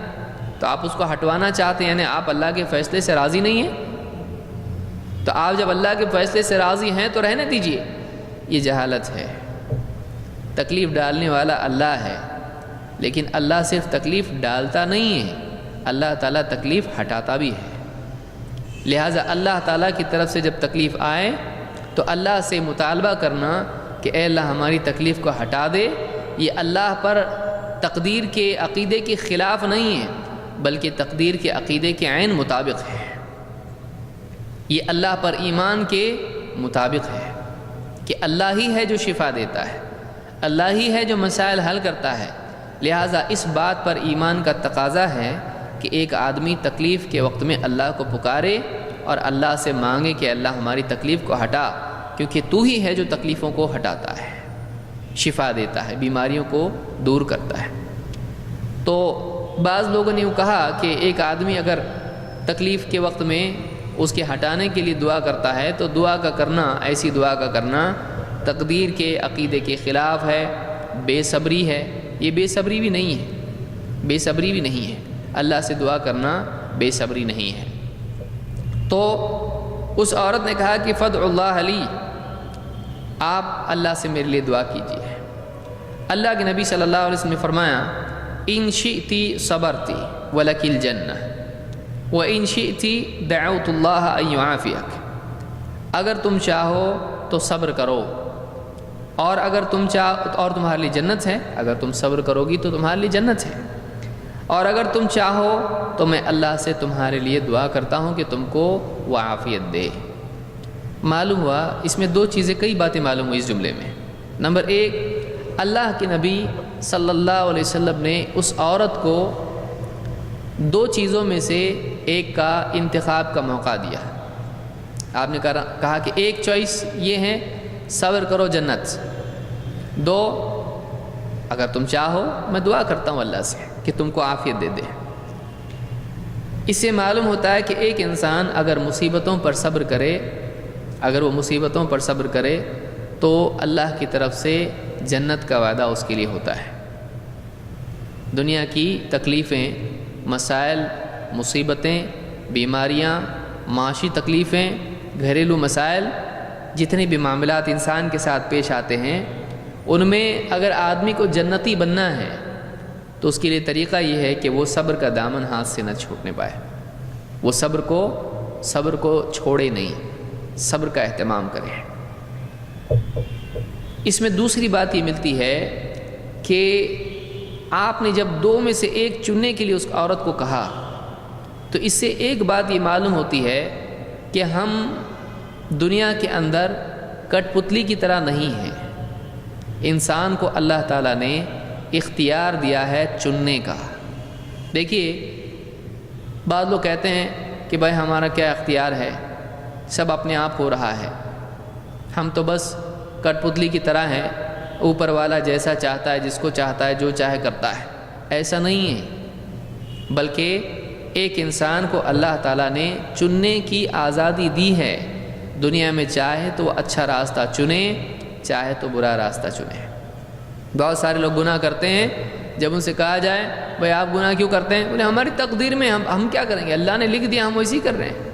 Speaker 1: تو آپ اس کو ہٹوانا چاہتے ہیں، یعنی آپ اللہ کے فیصلے سے راضی نہیں ہیں۔ تو آپ جب اللہ کے فیصلے سے راضی ہیں تو رہنے دیجئے، یہ جہالت ہے۔ تکلیف ڈالنے والا اللہ ہے، لیکن اللہ صرف تکلیف ڈالتا نہیں ہے، اللہ تعالیٰ تکلیف ہٹاتا بھی ہے۔ لہٰذا اللہ تعالیٰ کی طرف سے جب تکلیف آئے تو اللہ سے مطالبہ کرنا کہ اے اللہ ہماری تکلیف کو ہٹا دے، یہ اللہ پر تقدیر کے عقیدے کے خلاف نہیں ہے، بلکہ تقدیر کے عقیدے کے عین مطابق ہے۔ یہ اللہ پر ایمان کے مطابق ہے کہ اللہ ہی ہے جو شفا دیتا ہے، اللہ ہی ہے جو مسائل حل کرتا ہے۔ لہٰذا اس بات پر ایمان کا تقاضا ہے کہ ایک آدمی تکلیف کے وقت میں اللہ کو پکارے اور اللہ سے مانگے کہ اللہ ہماری تکلیف کو ہٹا، کیونکہ تو ہی ہے جو تکلیفوں کو ہٹاتا ہے، شفا دیتا ہے، بیماریوں کو دور کرتا ہے۔ تو بعض لوگوں نے یہ کہا کہ ایک آدمی اگر تکلیف کے وقت میں اس کے ہٹانے کے لیے دعا کرتا ہے تو دعا کا کرنا، ایسی دعا کا کرنا تقدیر کے عقیدے کے خلاف ہے، بے صبری ہے۔ یہ بے صبری بھی نہیں ہے، بے صبری بھی نہیں ہے، اللہ سے دعا کرنا بے صبری نہیں ہے۔ تو اس عورت نے کہا کہ فادعوا اللہ لی، آپ اللہ سے میرے لیے دعا کیجیے۔ اللہ کے نبی صلی اللہ علیہ وسلم نے فرمایا ان شئتی صبرتی ولکی الجنہ وان شئتی دعوت اللہ ان یعافیک، اگر تم چاہو تو صبر کرو، اور اگر تم اور تمہارے لیے جنت ہے، اگر تم صبر کرو گی تو تمہارے لیے جنت ہے، اور اگر تم چاہو تو میں اللہ سے تمہارے لیے دعا کرتا ہوں کہ تم کو وہ عافیت دے۔ معلوم ہوا اس میں دو چیزیں، کئی باتیں معلوم ہوئی اس جملے میں۔ نمبر ایک، اللہ کے نبی صلی اللہ علیہ وسلم نے اس عورت کو دو چیزوں میں سے ایک کا انتخاب کا موقع دیا۔ آپ نے کہا کہ ایک چوائس یہ ہے صبر کرو جنت، دو اگر تم چاہو میں دعا کرتا ہوں اللہ سے کہ تم کو عافیت دے دے۔ اس سے معلوم ہوتا ہے کہ ایک انسان اگر مصیبتوں پر صبر کرے، اگر وہ مصیبتوں پر صبر کرے تو اللہ کی طرف سے جنت کا وعدہ اس کے لیے ہوتا ہے۔ دنیا کی تکلیفیں، مسائل، مصیبتیں، بیماریاں، معاشی تکلیفیں، گھریلو مسائل، جتنے بھی معاملات انسان کے ساتھ پیش آتے ہیں، ان میں اگر آدمی کو جنتی بننا ہے تو اس کے لیے طریقہ یہ ہے کہ وہ صبر کا دامن ہاتھ سے نہ چھوٹنے پائے، وہ صبر کو چھوڑے نہیں، صبر کا اہتمام کرے۔ اس میں دوسری بات یہ ملتی ہے کہ آپ نے جب دو میں سے ایک چننے کے لیے اس عورت کو کہا تو اس سے ایک بات یہ معلوم ہوتی ہے کہ ہم دنیا کے اندر کٹ پتلی کی طرح نہیں ہیں. انسان کو اللہ تعالیٰ نے اختیار دیا ہے چننے کا. دیکھیے بعض لوگ کہتے ہیں کہ بھائی ہمارا کیا اختیار ہے، سب اپنے آپ ہو رہا ہے، ہم تو بس کٹ پتلی کی طرح ہیں، اوپر والا جیسا چاہتا ہے، جس کو چاہتا ہے، جو چاہے کرتا ہے. ایسا نہیں ہے، بلکہ ایک انسان کو اللہ تعالیٰ نے چننے کی آزادی دی ہے. دنیا میں چاہے تو وہ اچھا راستہ چنے، چاہے تو برا راستہ چنے. بہت سارے لوگ گناہ کرتے ہیں، جب ان سے کہا جائے بھائی آپ گناہ کیوں کرتے ہیں، بولے ہماری تقدیر میں ہم کیا کریں گے، اللہ نے لکھ دیا، ہم ویسے ہی کر رہے ہیں.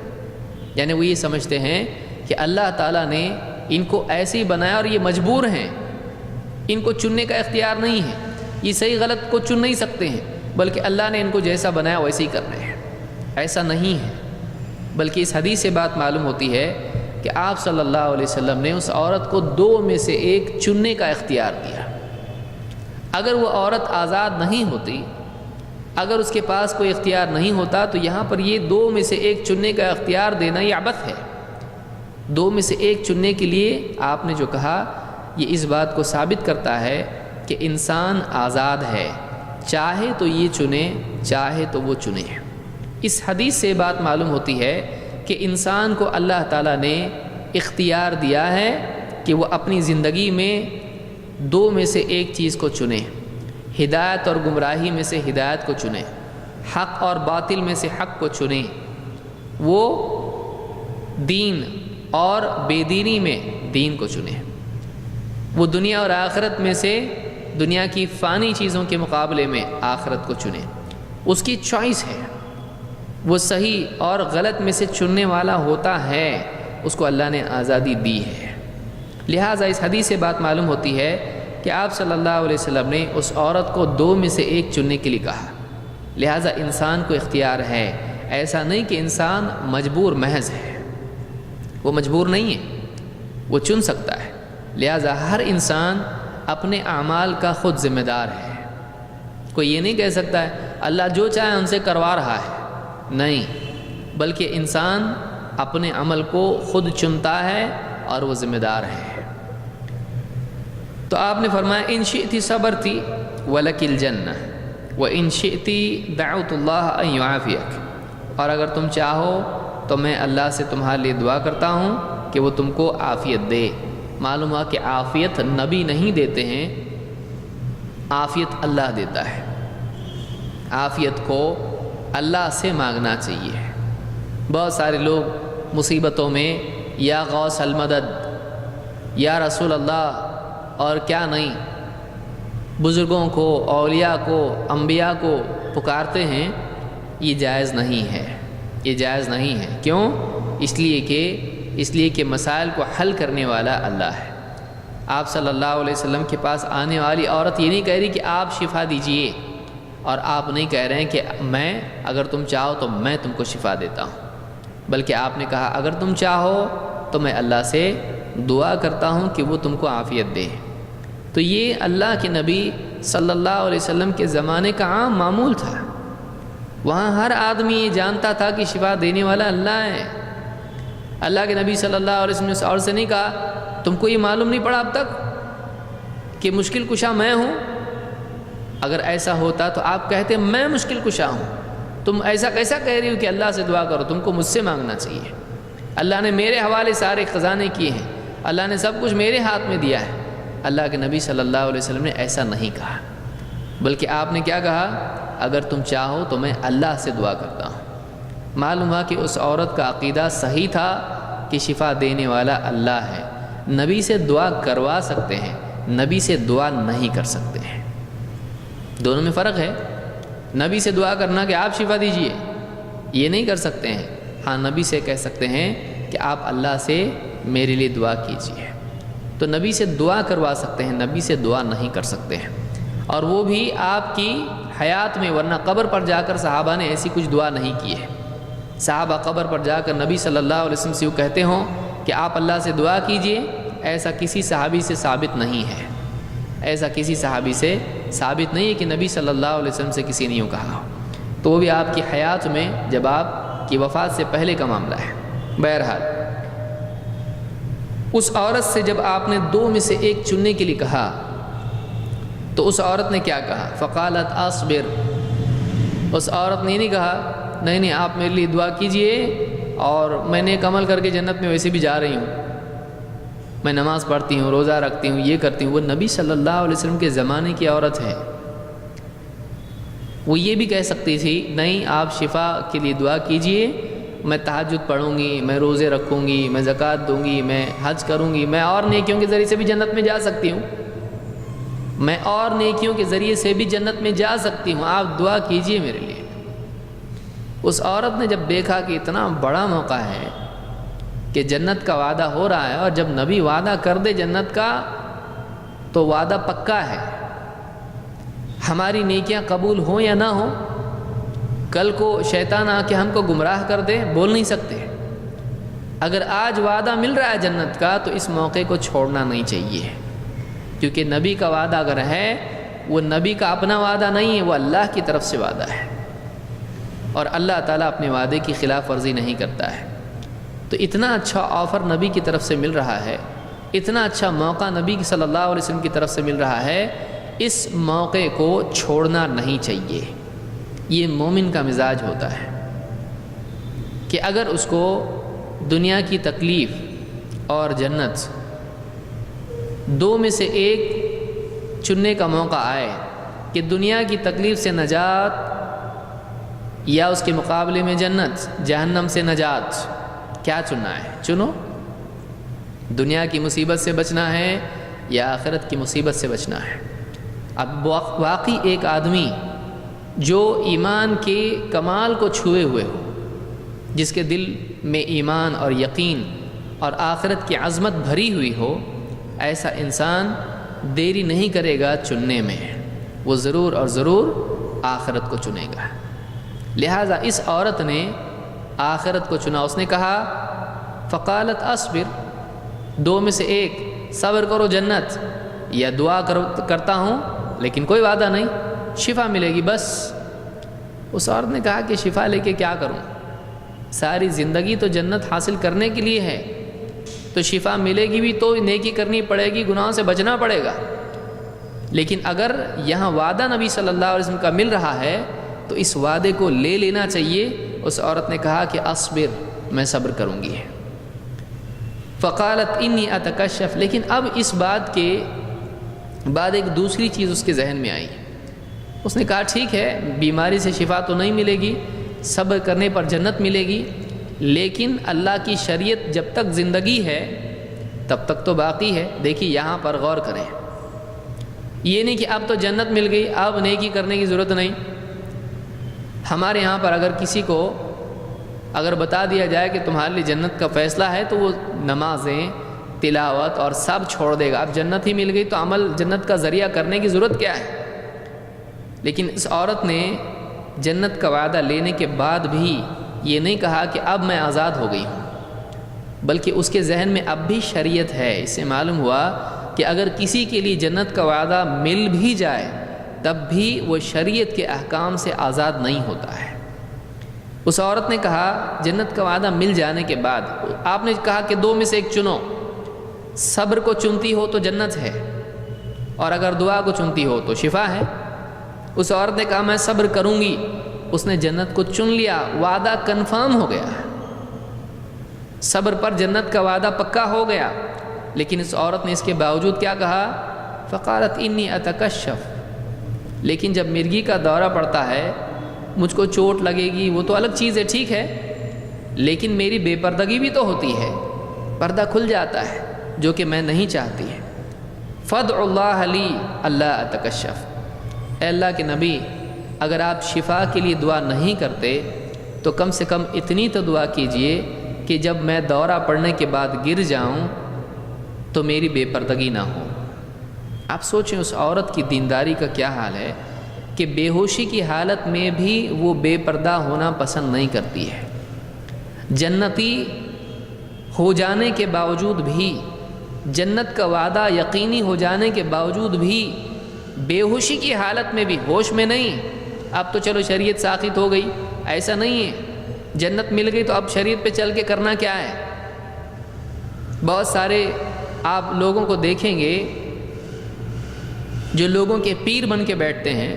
Speaker 1: یعنی وہ یہ سمجھتے ہیں کہ اللہ تعالیٰ نے ان کو ایسے ہی بنایا اور یہ مجبور ہیں، ان کو چننے کا اختیار نہیں ہے، یہ صحیح غلط کو چن نہیں سکتے ہیں، بلکہ اللہ نے ان کو جیسا بنایا ویسے ہی کر رہے ہیں. ایسا نہیں ہے، بلکہ اس حدیث سے بات معلوم ہوتی ہے کہ آپ صلی اللہ علیہ وسلم نے اس عورت کو دو میں سے ایک چننے کا اختیار دیا. اگر وہ عورت آزاد نہیں ہوتی، اگر اس کے پاس کوئی اختیار نہیں ہوتا، تو یہاں پر یہ دو میں سے ایک چننے کا اختیار دینا یہ عبث ہے. دو میں سے ایک چننے کے لیے آپ نے جو کہا، یہ اس بات کو ثابت کرتا ہے کہ انسان آزاد ہے، چاہے تو یہ چنے، چاہے تو وہ چنے. اس حدیث سے بات معلوم ہوتی ہے کہ انسان کو اللہ تعالیٰ نے اختیار دیا ہے کہ وہ اپنی زندگی میں دو میں سے ایک چیز کو چنے. ہدایت اور گمراہی میں سے ہدایت کو چنے، حق اور باطل میں سے حق کو چنے. وہ دین اور بے دینی میں دین کو چنے. وہ دنیا اور آخرت میں سے دنیا کی فانی چیزوں کے مقابلے میں آخرت کو چنے. اس کی چوائس ہے، وہ صحیح اور غلط میں سے چننے والا ہوتا ہے، اس کو اللہ نے آزادی دی ہے. لہٰذا اس حدیث سے بات معلوم ہوتی ہے کہ آپ صلی اللہ علیہ وسلم نے اس عورت کو دو میں سے ایک چننے کے لیے کہا. لہٰذا انسان کو اختیار ہے، ایسا نہیں کہ انسان مجبور محض ہے، وہ مجبور نہیں ہے، وہ چن سکتا ہے. لہٰذا ہر انسان اپنے اعمال کا خود ذمہ دار ہے. کوئی یہ نہیں کہہ سکتا ہے اللہ جو چاہے ان سے کروا رہا ہے، نہیں، بلکہ انسان اپنے عمل کو خود چنتا ہے اور وہ ذمہ دار ہے. تو آپ نے فرمایا ان شئتی صبرتی ولک الجنہ وان شئتی دعوت اللہ ان یعافیک. اور اگر تم چاہو تو میں اللہ سے تمہارے لیے دعا کرتا ہوں کہ وہ تم کو عافیت دے. معلوم ہوا کہ عافیت نبی نہیں دیتے ہیں، عافیت اللہ دیتا ہے. عافیت کو اللہ سے مانگنا چاہیے. بہت سارے لوگ مصیبتوں میں یا غوث المدد یا رسول اللہ اور کیا نہیں، بزرگوں کو، اولیاء کو، انبیاء کو پکارتے ہیں. یہ جائز نہیں ہے، یہ جائز نہیں ہے. کیوں؟ اس لیے کہ مسائل کو حل کرنے والا اللہ ہے. آپ صلی اللہ علیہ وسلم کے پاس آنے والی عورت یہ نہیں کہہ رہی کہ آپ شفا دیجئے، اور آپ نہیں کہہ رہے ہیں کہ میں اگر تم چاہو تو میں تم کو شفا دیتا ہوں، بلکہ آپ نے کہا اگر تم چاہو تو میں اللہ سے دعا کرتا ہوں کہ وہ تم کو عافیت دے. تو یہ اللہ کے نبی صلی اللہ علیہ وسلم کے زمانے کا عام معمول تھا. وہاں ہر آدمی یہ جانتا تھا کہ شفا دینے والا اللہ ہے. اللہ کے نبی صلی اللہ علیہ وسلم نے اور سے نہیں کہا تم کو یہ معلوم نہیں پڑا اب تک کہ مشکل کشا میں ہوں. اگر ایسا ہوتا تو آپ کہتے میں مشکل کشا ہوں. تم ایسا کیسا کہہ رہی ہو کہ اللہ سے دعا کرو، تم کو مجھ سے مانگنا چاہیے. اللہ نے میرے حوالے سارے خزانے کیے ہیں، اللہ نے سب کچھ میرے ہاتھ میں دیا ہے. اللہ کے نبی صلی اللہ علیہ وسلم نے ایسا نہیں کہا، بلکہ آپ نے کیا کہا؟ اگر تم چاہو تو میں اللہ سے دعا کرتا ہوں. معلوم ہوا کہ اس عورت کا عقیدہ صحیح تھا کہ شفا دینے والا اللہ ہے. نبی سے دعا کروا سکتے ہیں، نبی سے دعا نہیں کر سکتے ہیں. دونوں میں فرق ہے. نبی سے دعا کرنا کہ آپ شفا دیجئے یہ نہیں کر سکتے ہیں. ہاں نبی سے کہہ سکتے ہیں کہ آپ اللہ سے میرے لیے دعا کیجئے. تو نبی سے دعا کروا سکتے ہیں، نبی سے دعا نہیں کر سکتے ہیں. اور وہ بھی آپ کی حیات میں، ورنہ قبر پر جا کر صحابہ نے ایسی کچھ دعا نہیں کی ہے. صحابہ قبر پر جا کر نبی صلی اللہ علیہ وسلم سے وہ کہتے ہوں کہ آپ اللہ سے دعا کیجئے، ایسا کسی صحابی سے ثابت نہیں ہے. ایسا کسی صحابی سے ثابت نہیں ہے کہ نبی صلی اللہ علیہ وسلم سے کسی نے یوں کہا ہو. تو وہ بھی آپ کی حیات میں، جب آپ کی وفات سے پہلے کا معاملہ ہے. بہرحال اس عورت سے جب آپ نے دو میں سے ایک چننے کے لیے کہا تو اس عورت نے کیا کہا؟ فقالت اصبر. اس عورت نے نہیں کہا نہیں آپ میرے لیے دعا کیجئے اور میں نے ایک عمل کر کے جنت میں ویسے بھی جا رہی ہوں، میں نماز پڑھتی ہوں، روزہ رکھتی ہوں، یہ کرتی ہوں. وہ نبی صلی اللہ علیہ وسلم کے زمانے کی عورت ہے. وہ یہ بھی کہہ سکتی تھی نہیں آپ شفا کے لیے دعا کیجئے، میں تہجد پڑھوں گی، میں روزے رکھوں گی، میں زکوٰۃ دوں گی، میں حج کروں گی، میں اور نیکیوں کے ذریعے سے بھی جنت میں جا سکتی ہوں، میں اور نیکیوں کے ذریعے سے بھی جنت میں جا سکتی ہوں، آپ دعا کیجئے میرے لیے. اس عورت نے جب دیکھا کہ اتنا بڑا موقع ہے کہ جنت کا وعدہ ہو رہا ہے، اور جب نبی وعدہ کر دے جنت کا تو وعدہ پکا ہے، ہماری نیکیاں قبول ہوں یا نہ ہوں، کل کو شیطان آ کے ہم کو گمراہ کر دے، بول نہیں سکتے. اگر آج وعدہ مل رہا ہے جنت کا تو اس موقع کو چھوڑنا نہیں چاہیے، کیونکہ نبی کا وعدہ اگر ہے وہ نبی کا اپنا وعدہ نہیں ہے، وہ اللہ کی طرف سے وعدہ ہے، اور اللہ تعالیٰ اپنے وعدے کی خلاف ورزی نہیں کرتا ہے. تو اتنا اچھا آفر نبی کی طرف سے مل رہا ہے، اتنا اچھا موقع نبی صلی اللہ علیہ وسلم کی طرف سے مل رہا ہے، اس موقع کو چھوڑنا نہیں چاہیے. یہ مومن کا مزاج ہوتا ہے کہ اگر اس کو دنیا کی تکلیف اور جنت دو میں سے ایک چننے کا موقع آئے کہ دنیا کی تکلیف سے نجات یا اس کے مقابلے میں جنت، جہنم سے نجات، کیا چننا ہے؟ چنو، دنیا کی مصیبت سے بچنا ہے یا آخرت کی مصیبت سے بچنا ہے. اب واقعی ایک آدمی جو ایمان کے کمال کو چھوئے ہوئے ہو، جس کے دل میں ایمان اور یقین اور آخرت کی عظمت بھری ہوئی ہو، ایسا انسان دیری نہیں کرے گا چننے میں، وہ ضرور اور ضرور آخرت کو چنے گا. لہٰذا اس عورت نے آخرت کو چنا. اس نے کہا فقالت اصبر، دو میں سے ایک، صبر کرو جنت، یا دعا کرتا ہوں لیکن کوئی وعدہ نہیں، شفا ملے گی بس. اس عورت نے کہا کہ شفا لے کے کیا کروں، ساری زندگی تو جنت حاصل کرنے کے لیے ہے، تو شفا ملے گی بھی تو نیکی کرنی پڑے گی، گناہوں سے بچنا پڑے گا. لیکن اگر یہاں وعدہ نبی صلی اللہ علیہ وسلم کا مل رہا ہے تو اس وعدے کو لے لینا چاہیے. اس عورت نے کہا کہ اصبر، میں صبر کروں گی. فقالت انی اتکشف، لیکن اب اس بات کے بعد ایک دوسری چیز اس کے ذہن میں آئی. اس نے کہا ٹھیک ہے، بیماری سے شفا تو نہیں ملے گی، صبر کرنے پر جنت ملے گی، لیکن اللہ کی شریعت جب تک زندگی ہے تب تک تو باقی ہے. دیکھیے یہاں پر غور کریں، یہ نہیں کہ اب تو جنت مل گئی اب نیکی کرنے کی ضرورت نہیں. ہمارے یہاں پر اگر کسی کو اگر بتا دیا جائے کہ تمہارے لیے جنت کا فیصلہ ہے تو وہ نمازیں، تلاوت اور سب چھوڑ دے گا. اب جنت ہی مل گئی تو عمل جنت کا ذریعہ کرنے کی ضرورت کیا ہے؟ لیکن اس عورت نے جنت کا وعدہ لینے کے بعد بھی یہ نہیں کہا کہ اب میں آزاد ہو گئی ہوں، بلکہ اس کے ذہن میں اب بھی شریعت ہے. اس سے معلوم ہوا کہ اگر کسی کے لیے جنت کا وعدہ مل بھی جائے تب بھی وہ شریعت کے احکام سے آزاد نہیں ہوتا ہے. اس عورت نے کہا جنت کا وعدہ مل جانے کے بعد، آپ نے کہا کہ دو میں سے ایک چنو، صبر کو چنتی ہو تو جنت ہے، اور اگر دعا کو چنتی ہو تو شفا ہے. اس عورت نے کہا میں صبر کروں گی، اس نے جنت کو چن لیا، وعدہ کنفرم ہو گیا، صبر پر جنت کا وعدہ پکا ہو گیا. لیکن اس عورت نے اس کے باوجود کیا کہا؟ فقالت انی اتکشف، لیکن جب مرگی کا دورہ پڑتا ہے، مجھ کو چوٹ لگے گی، وہ تو الگ چیز ہے، ٹھیک ہے، لیکن میری بے پردگی بھی تو ہوتی ہے، پردہ کھل جاتا ہے جو کہ میں نہیں چاہتی ہے. فادع اللہ لی اللہ اتکشف، اے اللہ کے نبی اگر آپ شفا کے لیے دعا نہیں کرتے تو کم سے کم اتنی تو دعا کیجئے کہ جب میں دورہ پڑنے کے بعد گر جاؤں تو میری بے پردگی نہ ہو. آپ سوچیں اس عورت کی دینداری کا کیا حال ہے کہ بے ہوشی کی حالت میں بھی وہ بے پردہ ہونا پسند نہیں کرتی ہے. جنتی ہو جانے کے باوجود بھی، جنت کا وعدہ یقینی ہو جانے کے باوجود بھی بے ہوشی کی حالت میں بھی، ہوش میں نہیں. اب تو چلو شریعت ساخت ہو گئی، ایسا نہیں ہے. جنت مل گئی تو اب شریعت پہ چل کے کرنا کیا ہے؟ بہت سارے آپ لوگوں کو دیکھیں گے جو لوگوں کے پیر بن کے بیٹھتے ہیں،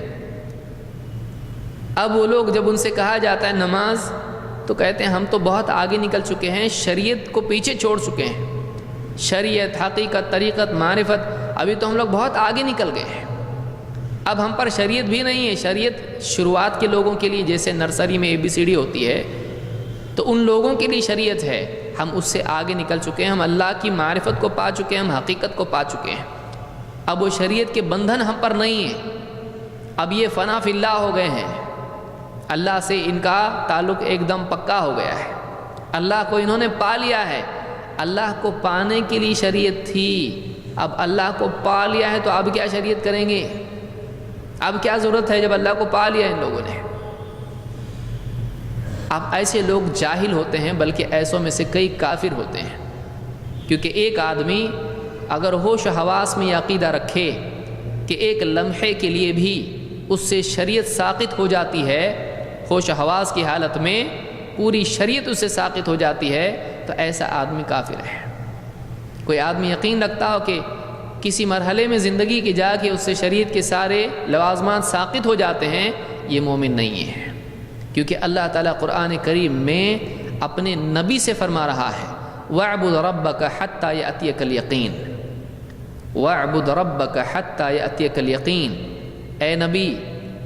Speaker 1: اب وہ لوگ جب ان سے کہا جاتا ہے نماز تو کہتے ہیں ہم تو بہت آگے نکل چکے ہیں، شریعت کو پیچھے چھوڑ چکے ہیں، شریعت، حقیقت، طریقت، معرفت، ابھی تو ہم لوگ بہت آگے نکل گئے ہیں، اب ہم پر شریعت بھی نہیں ہے۔ شریعت شروعات کے لوگوں کے لیے، جیسے نرسری میں ABCD ہوتی ہے تو ان لوگوں کے لیے شریعت ہے، ہم اس سے آگے نکل چکے ہیں، ہم اللہ کی معرفت کو پا چکے ہیں، ہم حقیقت کو پا چکے ہیں، اب وہ شریعت کے بندھن ہم پر نہیں ہیں، اب یہ فنا فی اللہ ہو گئے ہیں، اللہ سے ان کا تعلق ایک دم پکا ہو گیا ہے، اللہ کو انہوں نے پا لیا ہے۔ اللہ کو پانے کے لیے شریعت تھی، اب اللہ کو پا لیا ہے تو اب کیا شریعت کریں گے؟ اب کیا ضرورت ہے جب اللہ کو پا لیا ان لوگوں نے؟ اب ایسے لوگ جاہل ہوتے ہیں، بلکہ ایسوں میں سے کئی کافر ہوتے ہیں، کیونکہ ایک آدمی اگر ہوش و حواس میں یہ عقیدہ رکھے کہ ایک لمحے کے لیے بھی اس سے شریعت ساقط ہو جاتی ہے، ہوش و حواس کی حالت میں پوری شریعت اس سے ساقط ہو جاتی ہے، تو ایسا آدمی کافر ہے۔ کوئی آدمی یقین رکھتا ہو کہ کسی مرحلے میں زندگی کی جا کے اس سے شریعت کے سارے لوازمات ساقط ہو جاتے ہیں، یہ مومن نہیں ہے، کیونکہ اللہ تعالیٰ قرآن کریم میں اپنے نبی سے فرما رہا ہے وَاعْبُدْ رَبَّكَ حَتَّى يَأْتِيَكَ الْيَقِينُ، وَاعْبُدْ رَبَّكَ حَتَّى يَأْتِيَكَ الْيَقِينُ، اے نبی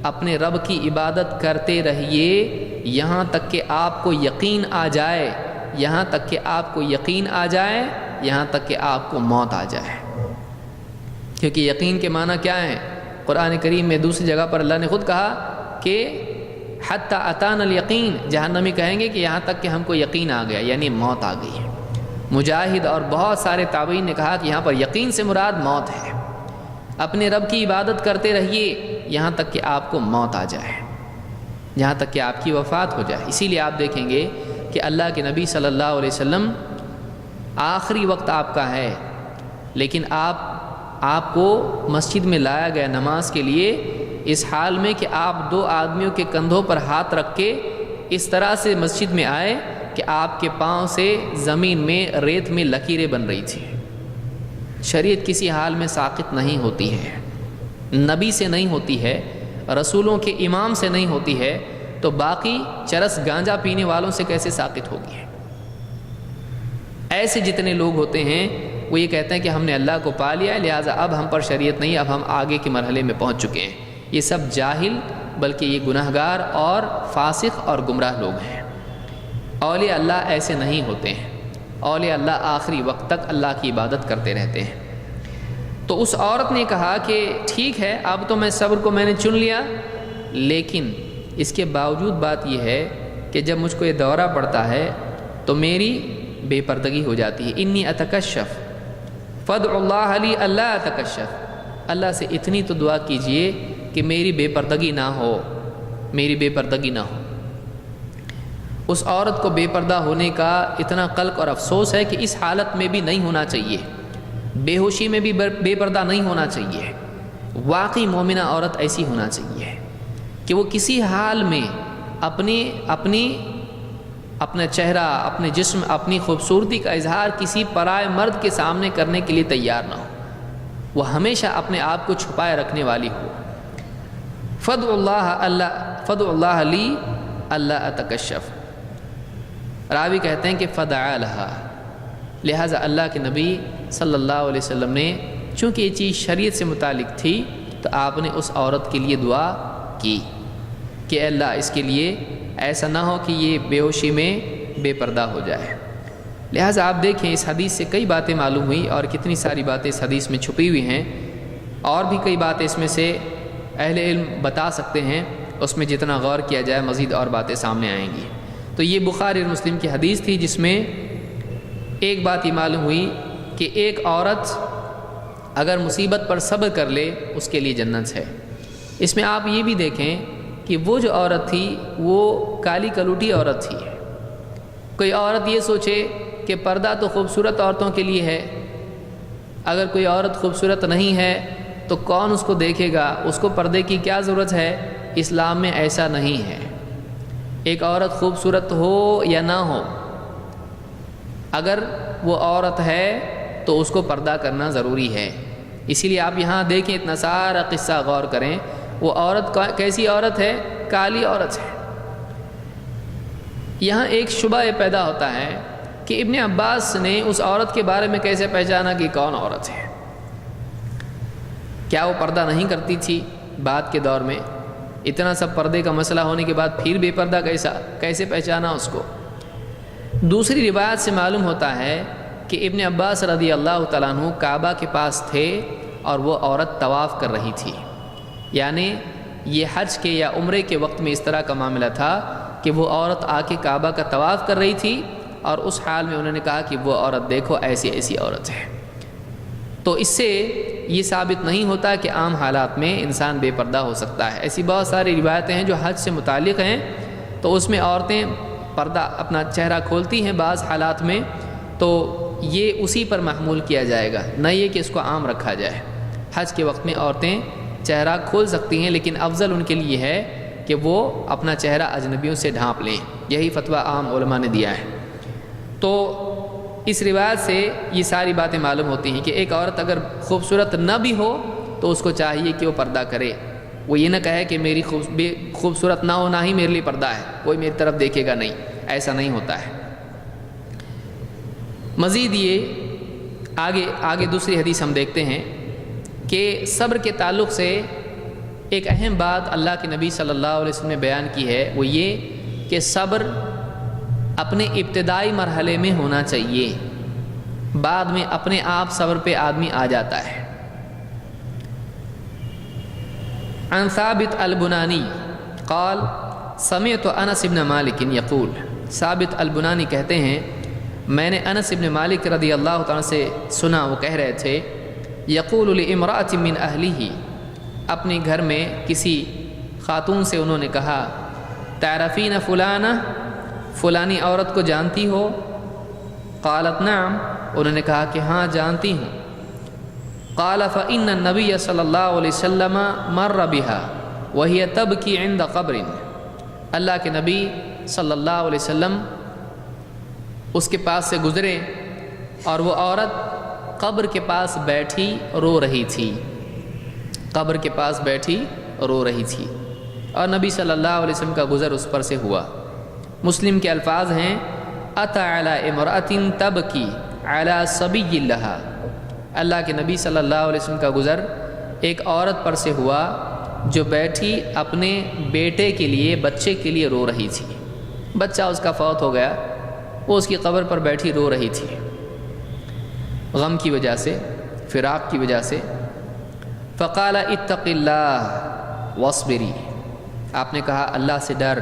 Speaker 1: اپنے رب کی عبادت کرتے رہیے یہاں تک کہ آپ کو یقین آ جائے، یہاں تک کہ آپ کو یقین آ جائے، یہاں تک کہ آپ کو موت آ جائے۔ کیونکہ یقین کے معنی کیا ہے؟ قرآن کریم میں دوسری جگہ پر اللہ نے خود کہا کہ حتی اتانا الیقین، جہنمی کہیں گے کہ یہاں تک کہ ہم کو یقین آ گیا، یعنی موت آ گئی۔ مجاہد اور بہت سارے تابعین نے کہا کہ یہاں پر یقین سے مراد موت ہے، اپنے رب کی عبادت کرتے رہیے یہاں تک کہ آپ کو موت آ جائے، یہاں تک کہ آپ کی وفات ہو جائے۔ اسی لیے آپ دیکھیں گے کہ اللہ کے نبی صلی اللہ علیہ وسلم آخری وقت آپ کا ہے، لیکن آپ کو مسجد میں لایا گیا نماز کے لیے اس حال میں کہ آپ دو آدمیوں کے کندھوں پر ہاتھ رکھ کے اس طرح سے مسجد میں آئے کہ آپ کے پاؤں سے زمین میں ریت میں لکیریں بن رہی تھیں۔ شریعت کسی حال میں ساقط نہیں ہوتی ہے، نبی سے نہیں ہوتی ہے، رسولوں کے امام سے نہیں ہوتی ہے، تو باقی چرس گانجا پینے والوں سے کیسے ساقط ہوگی؟ ایسے جتنے لوگ ہوتے ہیں وہ یہ کہتے ہیں کہ ہم نے اللہ کو پا لیا ہے لہٰذا اب ہم پر شریعت نہیں، اب ہم آگے کے مرحلے میں پہنچ چکے ہیں۔ یہ سب جاہل بلکہ یہ گناہگار اور فاسق اور گمراہ لوگ ہیں۔ اولیاء اللہ ایسے نہیں ہوتے ہیں، اولیاء اللہ آخری وقت تک اللہ کی عبادت کرتے رہتے ہیں۔ تو اس عورت نے کہا کہ ٹھیک ہے اب تو میں صبر کو میں نے چن لیا، لیکن اس کے باوجود بات یہ ہے کہ جب مجھ کو یہ دورہ پڑتا ہے تو میری بے پردگی ہو جاتی ہے۔ انی اتکشف فادعوا اللہ لی اللہ اتکشف، اللہ سے اتنی تو دعا کیجئے کہ میری بے پردگی نہ ہو، میری بے پردگی نہ ہو۔ اس عورت کو بے پردہ ہونے کا اتنا قلق اور افسوس ہے کہ اس حالت میں بھی نہیں ہونا چاہیے، بے ہوشی میں بھی بے پردہ نہیں ہونا چاہیے۔ واقعی مومنہ عورت ایسی ہونا چاہیے کہ وہ کسی حال میں اپنا چہرہ، اپنے جسم، اپنی خوبصورتی کا اظہار کسی پرائے مرد کے سامنے کرنے کے لیے تیار نہ ہو، وہ ہمیشہ اپنے آپ کو چھپائے رکھنے والی ہو۔ فدعوا اللہ لی اللہ اتکشف، راوی کہتے ہیں کہ فدعا لہا، لہٰذا اللہ کے نبی صلی اللہ علیہ وسلم نے چونکہ یہ چیز شریعت سے متعلق تھی تو آپ نے اس عورت کے لیے دعا کی کہ اے اللہ اس کے لیے ایسا نہ ہو کہ یہ بے ہوشی میں بے پردہ ہو جائے۔ لہٰذا آپ دیکھیں اس حدیث سے کئی باتیں معلوم ہوئی اور کتنی ساری باتیں اس حدیث میں چھپی ہوئی ہیں، اور بھی کئی باتیں اس میں سے اہل علم بتا سکتے ہیں، اس میں جتنا غور کیا جائے مزید اور باتیں سامنے آئیں گی۔ تو یہ بخاری اور مسلم کی حدیث تھی جس میں ایک بات یہ معلوم ہوئی کہ ایک عورت اگر مصیبت پر صبر کر لے اس کے لیے جنت ہے۔ اس میں آپ یہ بھی دیکھیں کہ وہ جو عورت تھی وہ کالی کلوٹی عورت تھی۔ کوئی عورت یہ سوچے کہ پردہ تو خوبصورت عورتوں کے لیے ہے، اگر کوئی عورت خوبصورت نہیں ہے تو کون اس کو دیکھے گا، اس کو پردے کی کیا ضرورت ہے؟ اسلام میں ایسا نہیں ہے۔ ایک عورت خوبصورت ہو یا نہ ہو، اگر وہ عورت ہے تو اس کو پردہ کرنا ضروری ہے۔ اسی لیے آپ یہاں دیکھیں، اتنا سارا قصہ غور کریں، وہ عورت کیسی عورت ہے؟ کالی عورت ہے۔ یہاں ایک شبہ یہ پیدا ہوتا ہے کہ ابن عباس نے اس عورت کے بارے میں کیسے پہچانا کہ کون عورت ہے؟ کیا وہ پردہ نہیں کرتی تھی بعد کے دور میں؟ اتنا سب پردے کا مسئلہ ہونے کے بعد پھر بے پردہ کیسے پہچانا اس کو؟ دوسری روایت سے معلوم ہوتا ہے کہ ابن عباس رضی اللہ تعالیٰ عنہ کعبہ کے پاس تھے اور وہ عورت طواف کر رہی تھی، یعنی یہ حج کے یا عمرے کے وقت میں اس طرح کا معاملہ تھا کہ وہ عورت آ کے کعبہ کا طواف کر رہی تھی، اور اس حال میں انہوں نے کہا کہ وہ عورت دیکھو ایسی ایسی عورت ہے۔ تو اس سے یہ ثابت نہیں ہوتا کہ عام حالات میں انسان بے پردہ ہو سکتا ہے۔ ایسی بہت ساری روایتیں ہیں جو حج سے متعلق ہیں، تو اس میں عورتیں پردہ اپنا چہرہ کھولتی ہیں بعض حالات میں، تو یہ اسی پر محمول کیا جائے گا، نہ یہ کہ اس کو عام رکھا جائے۔ حج کے وقت میں عورتیں چہرہ کھول سکتی ہیں، لیکن افضل ان کے لیے ہے کہ وہ اپنا چہرہ اجنبیوں سے ڈھانپ لیں، یہی فتویٰ عام علماء نے دیا ہے۔ تو اس روایت سے یہ ساری باتیں معلوم ہوتی ہیں کہ ایک عورت اگر خوبصورت نہ بھی ہو تو اس کو چاہیے کہ وہ پردہ کرے، وہ یہ نہ کہے کہ میری خوبصورت نہ ہونا ہی میرے لیے پردہ ہے، کوئی میری طرف دیکھے گا نہیں، ایسا نہیں ہوتا ہے۔ مزید یہ آگے دوسری حدیث ہم دیکھتے ہیں کہ صبر کے تعلق سے ایک اہم بات اللہ کے نبی صلی اللہ علیہ وسلم نے بیان کی ہے، وہ یہ کہ صبر اپنے ابتدائی مرحلے میں ہونا چاہیے، بعد میں اپنے آپ صبر پہ آدمی آ جاتا ہے۔ عن ثابت البنانی قال سمعت انس بن مالک یقول، ثابت البنانی کہتے ہیں میں نے انس بن مالک رضی اللہ تعالیٰ سے سنا، وہ کہہ رہے تھے یقول لامرأۃ من اہلہ، اپنے گھر میں کسی خاتون سے انہوں نے کہا تعرفین فلانہ، فلانی عورت کو جانتی ہو؟ قالت نعم، انہوں نے کہا کہ ہاں جانتی ہوں۔ قال فإن النبي صلی اللہ علیہ وسلم مر بها وهي تبكي عند قبر، اللہ کے نبی صلی اللہ علیہ وسلم اس کے پاس سے گزرے اور وہ عورت قبر کے پاس بیٹھی رو رہی تھی، قبر کے پاس بیٹھی رو رہی تھی، اور نبی صلی اللہ علیہ وسلم کا گزر اس پر سے ہوا۔ مسلم کے الفاظ ہیں اتی علی امرأۃ تبکی علی صبی لہا، اللہ کے نبی صلی اللہ علیہ وسلم کا گزر ایک عورت پر سے ہوا جو بیٹھی اپنے بیٹے کے لیے، بچے کے لیے رو رہی تھی، بچہ اس کا فوت ہو گیا، وہ اس کی قبر پر بیٹھی رو رہی تھی غم کی وجہ سے، فراق کی وجہ سے۔ فقال اتق اللہ واصبری، آپ نے کہا اللہ سے ڈر،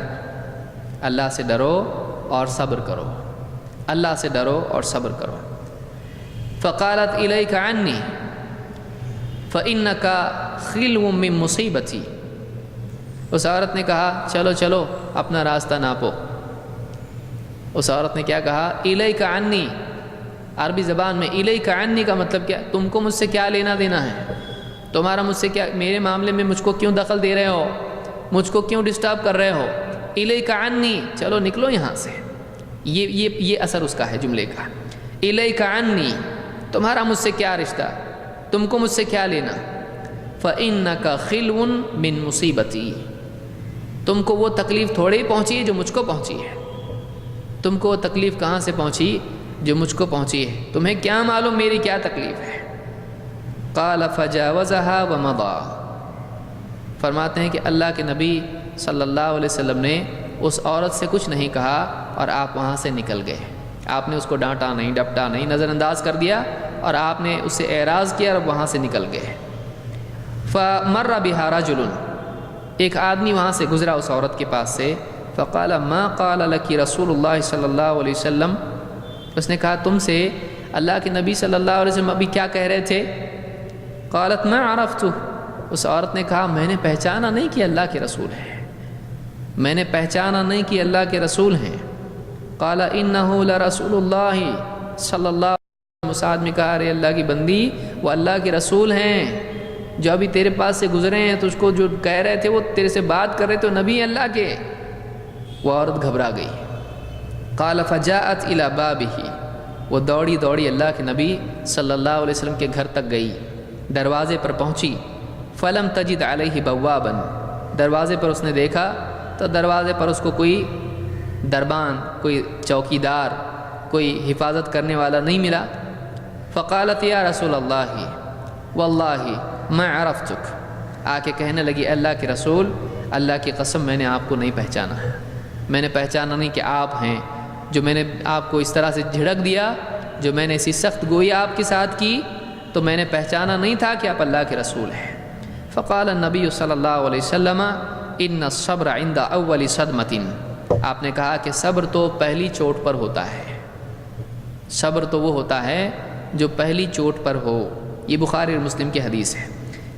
Speaker 1: اللہ سے ڈرو اور صبر کرو، اللہ سے ڈرو اور صبر کرو۔ فقالت الیک عنی فإنک خلو من مصیبتی، اس عورت نے کہا چلو چلو اپنا راستہ ناپو۔ اس عورت نے کیا کہا؟ الیک عنی، عربی زبان میں الیک عنی کا مطلب کیا؟ تم کو مجھ سے کیا لینا دینا ہے؟ تمہارا مجھ سے کیا، میرے معاملے میں مجھ کو کیوں دخل دے رہے ہو؟ مجھ کو کیوں ڈسٹرب کر رہے ہو؟ الیک عنی، چلو نکلو یہاں سے۔ یہ اثر اس کا ہے جملے کا، الیک عنی، تمہارا مجھ سے کیا رشتہ، تم کو مجھ سے کیا لینا؟ فإنک خلو من مصیبتی، تم کو وہ تکلیف تھوڑے ہی پہنچی ہے جو مجھ کو پہنچی ہے، تم کو وہ تکلیف کہاں سے پہنچی جو مجھ کو پہنچی ہے، تمہیں کیا معلوم میری کیا تکلیف ہے؟ قال فجاوزها ومضى، فرماتے ہیں کہ اللہ کے نبی صلی اللہ علیہ وسلم نے اس عورت سے کچھ نہیں کہا اور آپ وہاں سے نکل گئے، آپ نے اس کو ڈانٹا نہیں، ڈپٹا نہیں، نظر انداز کر دیا اور آپ نے اس سے اعراض کیا اور وہاں سے نکل گئے۔ فمر بها رجل، ایک آدمی وہاں سے گزرا اس عورت کے پاس سے، فقال ما قال لك رسول اللہ صلی اللہ علیہ وسلم، اس نے کہا تم سے اللہ کے نبی صلی اللہ علیہ وسلم ابھی کیا کہہ رہے تھے؟ قالت ما عرفت، اس عورت نے کہا میں نے پہچانا نہیں کہ اللہ کے رسول ہیں، میں نے پہچانا نہیں کہ اللہ کے رسول ہیں۔ قال انه لرسول اللہ صلی اللہ علیہ وسلم، اس آدمی کہا ارے اللہ کی بندی وہ اللہ کے رسول ہیں، جو ابھی تیرے پاس سے گزرے ہیں، تجھ کو جو کہہ رہے تھے وہ تیرے سے بات کر رہے تھے، نبی اللہ کے۔ وہ عورت گھبرا گئی. قال فجاءت الى بابه، وہ دوڑی دوڑی اللہ کے نبی صلی اللہ علیہ وسلم کے گھر تک گئی، دروازے پر پہنچی. فلم تجد علیہ بوابا، دروازے پر اس نے دیکھا تو دروازے پر اس کو کوئی دربان، کوئی چوکیدار، کوئی حفاظت کرنے والا نہیں ملا. فقالت یا رسول اللہ واللہ ما عرفتک، آ کے کہنے لگی اللہ کے رسول، اللہ کی قسم میں نے آپ کو نہیں پہچانا، میں نے پہچانا نہیں کہ آپ ہیں. جو میں نے آپ کو اس طرح سے جھڑک دیا، جو میں نے ایسی سخت گوئی آپ کے ساتھ کی، تو میں نے پہچانا نہیں تھا کہ آپ اللہ کے رسول ہیں. فقال النبی صلی اللہ علیہ وسلم ان الصبر عند اول صدمۃ، آپ نے کہا کہ صبر تو پہلی چوٹ پر ہوتا ہے، صبر تو وہ ہوتا ہے جو پہلی چوٹ پر ہو. یہ بخاری اور مسلم کی حدیث ہے.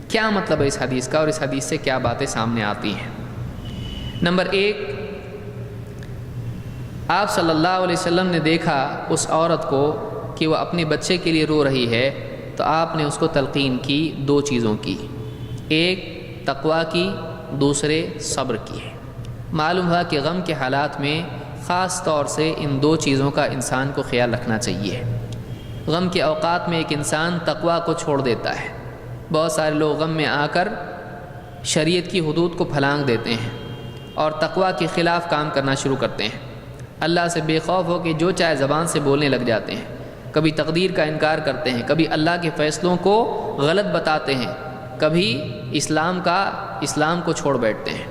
Speaker 1: کیا مطلب ہے اس حدیث کا اور اس حدیث سے کیا باتیں سامنے آتی ہیں؟ نمبر 1، آپ صلی اللہ علیہ وسلم نے دیکھا اس عورت کو کہ وہ اپنے بچے کے لیے رو رہی ہے، تو آپ نے اس کو تلقین کی 2 چیزوں کی، ایک تقویٰ کی، دوسرے صبر کی. معلوم ہوا کہ غم کے حالات میں خاص طور سے ان 2 چیزوں کا انسان کو خیال رکھنا چاہیے. غم کے اوقات میں ایک انسان تقویٰ کو چھوڑ دیتا ہے. بہت سارے لوگ غم میں آ کر شریعت کی حدود کو پھلانگ دیتے ہیں اور تقویٰ کے خلاف کام کرنا شروع کرتے ہیں. اللہ سے بے خوف ہو کہ جو چاہے زبان سے بولنے لگ جاتے ہیں. کبھی تقدیر کا انکار کرتے ہیں، کبھی اللہ کے فیصلوں کو غلط بتاتے ہیں، کبھی اسلام کو چھوڑ بیٹھتے ہیں،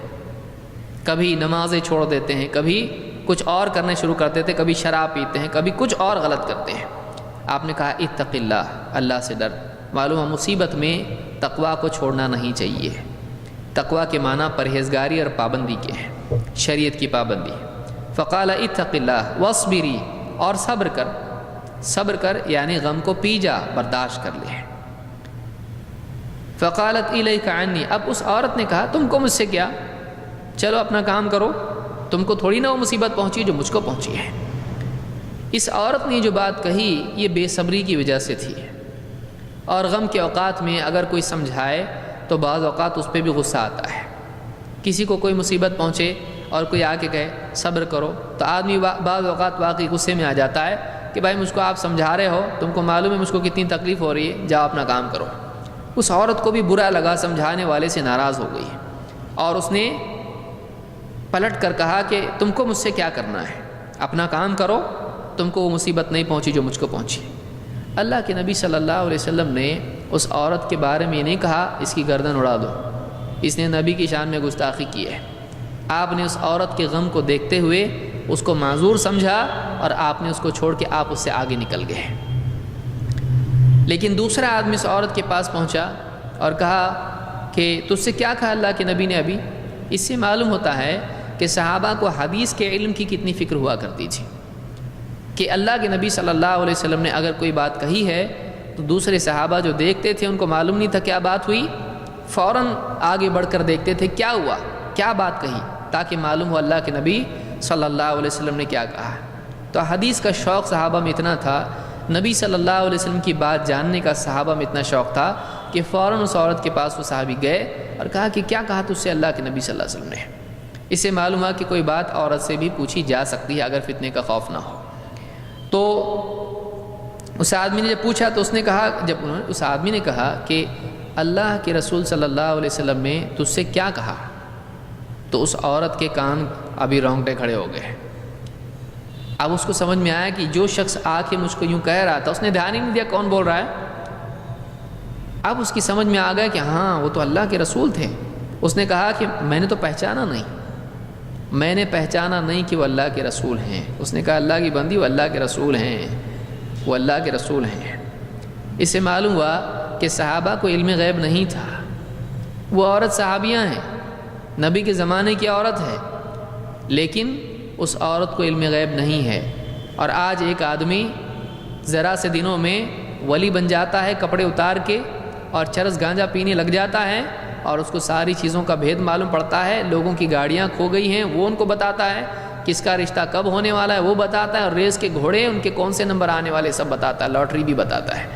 Speaker 1: کبھی نمازیں چھوڑ دیتے ہیں، کبھی کچھ اور کرنے شروع کر دیتے ہیں، کبھی شراب پیتے ہیں، کبھی کچھ اور غلط کرتے ہیں. آپ نے کہا اتق اللہ، اللہ سے ڈر. معلوم ہے مصیبت میں تقویٰ کو چھوڑنا نہیں چاہیے. تقویٰ کے معنی پرہیزگاری اور پابندی کے ہیں، شریعت کی پابندی. فقال اتق اللہ واصبری، اور صبر کر. صبر کر یعنی غم کو پی جا، برداشت کر لے. فقالت الیک عنی، اب اس عورت نے کہا تم کو مجھ سے کیا، چلو اپنا کام کرو، تم کو تھوڑی نہ وہ مصیبت پہنچی جو مجھ کو پہنچی ہے. اس عورت نے جو بات کہی یہ بے صبری کی وجہ سے تھی. اور غم کے اوقات میں اگر کوئی سمجھائے تو بعض اوقات اس پہ بھی غصہ آتا ہے. کسی کو کوئی مصیبت پہنچے اور کوئی آ کے کہے صبر کرو، تو آدمی بعض اوقات واقعی غصے میں آ جاتا ہے کہ بھائی مجھ کو آپ سمجھا رہے ہو، تم کو معلوم ہے مجھ کو کتنی تکلیف ہو رہی ہے، جاؤ اپنا کام کرو. اس عورت کو بھی برا لگا، سمجھانے والے سے ناراض ہو گئی اور اس نے پلٹ کر کہا کہ تم کو مجھ سے کیا کرنا ہے، اپنا کام کرو، تم کو وہ مصیبت نہیں پہنچی جو مجھ کو پہنچی. اللہ کے نبی صلی اللہ علیہ وسلم نے اس عورت کے بارے میں یہ نہیں کہا اس کی گردن اڑا دو، اس نے نبی کی شان میں گستاخی کی ہے. آپ نے اس عورت کے غم کو دیکھتے ہوئے اس کو معذور سمجھا اور آپ نے اس کو چھوڑ کے آپ اس سے آگے نکل گئے. لیکن دوسرا آدمی اس عورت کے پاس پہنچا اور کہا کہ تجھ سے کیا کہا اللہ کے نبی نے ابھی. اس سے معلوم ہوتا ہے کہ صحابہ کو حدیث کے علم کی کتنی فکر ہوا کرتی تھی کہ اللہ کے نبی صلی اللہ علیہ وسلم نے اگر کوئی بات کہی ہے تو دوسرے صحابہ جو دیکھتے تھے ان کو معلوم نہیں تھا کیا بات ہوئی، فوراً آگے بڑھ کر دیکھتے تھے کیا ہوا، کیا بات کہی، تاکہ معلوم ہو اللہ کے نبی صلی اللہ علیہ وسلم نے کیا کہا. تو حدیث کا شوق صحابہ میں اتنا تھا، نبی صلی اللہ علیہ وسلم کی بات جاننے کا صحابہ میں اتنا شوق تھا کہ فوراً اس عورت کے پاس وہ صحابی گئے اور کہا کہ کیا کہا تجھ سے اللہ کے نبی صلی اللہ علیہ وسلم نے. اس سے معلوم ہوا کہ کوئی بات عورت سے بھی پوچھی جا سکتی ہے اگر فتنے کا خوف نہ ہو. تو اس آدمی نے جب پوچھا تو اس نے کہا، جب اس آدمی نے کہا کہ اللہ کے رسول صلی اللہ علیہ وسلم نے تجھ سے کیا کہا، تو اس عورت کے کان ابھی رونگٹے کھڑے ہو گئے. اب اس کو سمجھ میں آیا کہ جو شخص آ کے مجھ کو یوں کہہ رہا تھا اس نے دھیان ہی نہیں دیا کون بول رہا ہے. اب اس کی سمجھ میں آ گیا کہ ہاں وہ تو اللہ کے رسول تھے. اس نے کہا کہ میں نے تو پہچانا نہیں، میں نے پہچانا نہیں کہ وہ اللہ کے رسول ہیں. اس نے کہا اللہ کی بندی وہ اللہ کے رسول ہیں، وہ اللہ کے رسول ہیں. اس سے معلوم ہوا کہ صحابہ کو علم غیب نہیں تھا. وہ عورت صحابیاں ہیں، نبی کے زمانے کی عورت ہے، لیکن اس عورت کو علم غیب نہیں ہے. اور آج ایک آدمی ذرا سے دنوں میں ولی بن جاتا ہے کپڑے اتار کے اور چرس گانجا پینے لگ جاتا ہے اور اس کو ساری چیزوں کا بھید معلوم پڑتا ہے. لوگوں کی گاڑیاں کھو گئی ہیں وہ ان کو بتاتا ہے، کس کا رشتہ کب ہونے والا ہے وہ بتاتا ہے، اور ریس کے گھوڑے ان کے کون سے نمبر آنے والے سب بتاتا ہے، لاٹری بھی بتاتا ہے.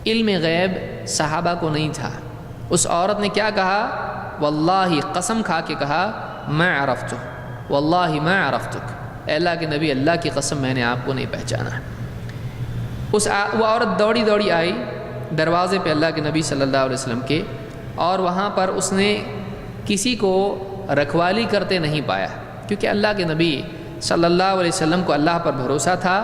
Speaker 1: علم غیب صحابہ کو نہیں تھا. اس عورت نے کیا کہا، واللہ قسم کھا کے کہا میں عرفت، واللہ ما عرفتک، اے اللہ کے نبی اللہ کی قسم میں نے آپ کو نہیں پہچانا۔ وہ عورت دوڑی دوڑی آئی دروازے پہ اللہ کے نبی صلی اللہ علیہ وسلم کے، اور وہاں پر اس نے کسی کو رکھوالی کرتے نہیں پایا، کیونکہ اللہ کے نبی صلی اللہ علیہ وسلم کو اللہ پر بھروسہ تھا،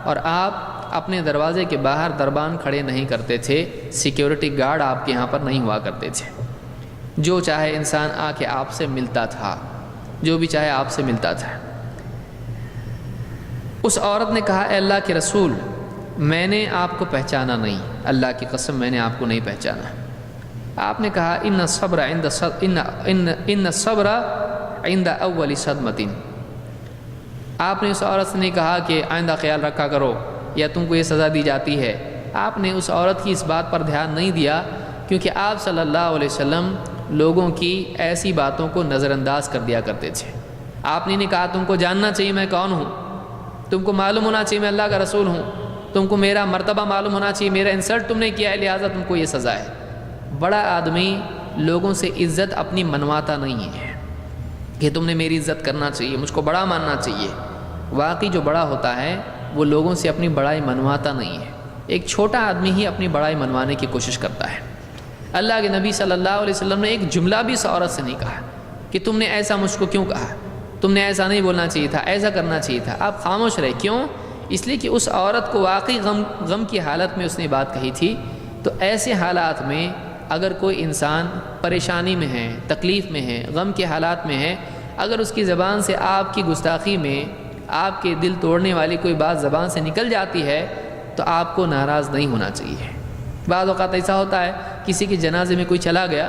Speaker 1: اور آپ اپنے دروازے کے باہر دربان کھڑے نہیں کرتے تھے، سیکیورٹی گارڈ آپ کے یہاں پر نہیں ہوا کرتے تھے۔ جو چاہے انسان آ کے آپ سے ملتا تھا، جو بھی چاہے آپ سے ملتا تھا۔ اس عورت نے کہا اے اللہ کے رسول میں نے آپ کو پہچانا نہیں، اللہ کی قسم میں نے آپ کو نہیں پہچانا۔ آپ نے کہا ان الصبر عند اول صدمۃ، آپ نے اس عورت سے نہیں کہا کہ آئندہ خیال رکھا کرو یا تم کو یہ سزا دی جاتی ہے۔ آپ نے اس عورت کی اس بات پر دھیان نہیں دیا، کیونکہ آپ صلی اللہ علیہ وسلم لوگوں کی ایسی باتوں کو نظر انداز کر دیا کرتے تھے۔ آپ نے نہیں کہا تم کو جاننا چاہیے میں کون ہوں، تم کو معلوم ہونا چاہیے میں اللہ کا رسول ہوں، تم کو میرا مرتبہ معلوم ہونا چاہیے، میرا انسلٹ تم نے کیا ہے لہٰذا تم کو یہ سزا ہے۔ بڑا آدمی لوگوں سے عزت اپنی منواتا نہیں ہے کہ تم نے میری عزت کرنا چاہیے، مجھ کو بڑا ماننا چاہیے۔ واقعی جو بڑا ہوتا ہے وہ لوگوں سے اپنی بڑائی منواتا نہیں ہے، ایک چھوٹا آدمی ہی اپنی بڑائی منوانے کی کوشش کرتا ہے۔ اللہ کے نبی صلی اللہ علیہ وسلم نے ایک جملہ بھی اس عورت سے نہیں کہا کہ تم نے ایسا مجھ کو کیوں کہا، تم نے ایسا نہیں بولنا چاہیے تھا، ایسا کرنا چاہیے تھا۔ آپ خاموش رہے، کیوں؟ اس لیے کہ اس عورت کو واقعی غم کی حالت میں اس نے بات کہی تھی۔ تو ایسے حالات میں اگر کوئی انسان پریشانی میں ہے، تکلیف میں ہے، غم کے حالات میں ہے، اگر اس کی زبان سے آپ کی گستاخی میں آپ کے دل توڑنے والی کوئی بات زبان سے نکل جاتی ہے تو آپ کو ناراض نہیں ہونا چاہیے۔ بعض اوقات ایسا ہوتا ہے کسی کے جنازے میں کوئی چلا گیا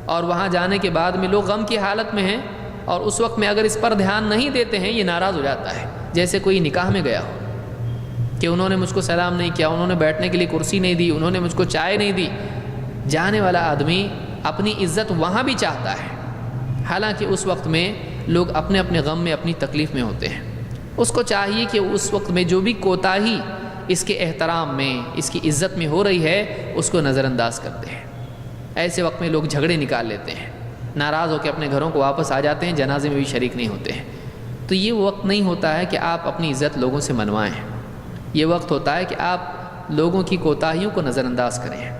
Speaker 1: اور وہاں جانے کے بعد میں لوگ غم کی حالت میں ہیں، اور اس وقت میں اگر اس پر دھیان نہیں دیتے ہیں یہ ناراض ہو جاتا ہے۔ جیسے کوئی نکاح میں گیا ہو کہ انہوں نے مجھ کو سلام نہیں کیا، انہوں نے بیٹھنے کے لیے کرسی نہیں دی، انہوں نے مجھ کو چائے نہیں دی۔ جانے والا آدمی اپنی عزت وہاں بھی چاہتا ہے، حالانکہ اس وقت میں لوگ اپنے اپنے غم میں، اپنی تکلیف میں ہوتے ہیں۔ اس کو چاہیے کہ اس وقت میں جو بھی کوتاہی اس کے احترام میں، اس کی عزت میں ہو رہی ہے اس کو نظر انداز کرتے ہیں۔ ایسے وقت میں لوگ جھگڑے نکال لیتے ہیں، ناراض ہو کے اپنے گھروں کو واپس آ جاتے ہیں، جنازے میں بھی شریک نہیں ہوتے ہیں۔ تو یہ وقت نہیں ہوتا ہے کہ آپ اپنی عزت لوگوں سے منوائیں، یہ وقت ہوتا ہے کہ آپ لوگوں کی کوتاہیوں کو نظر انداز کریں۔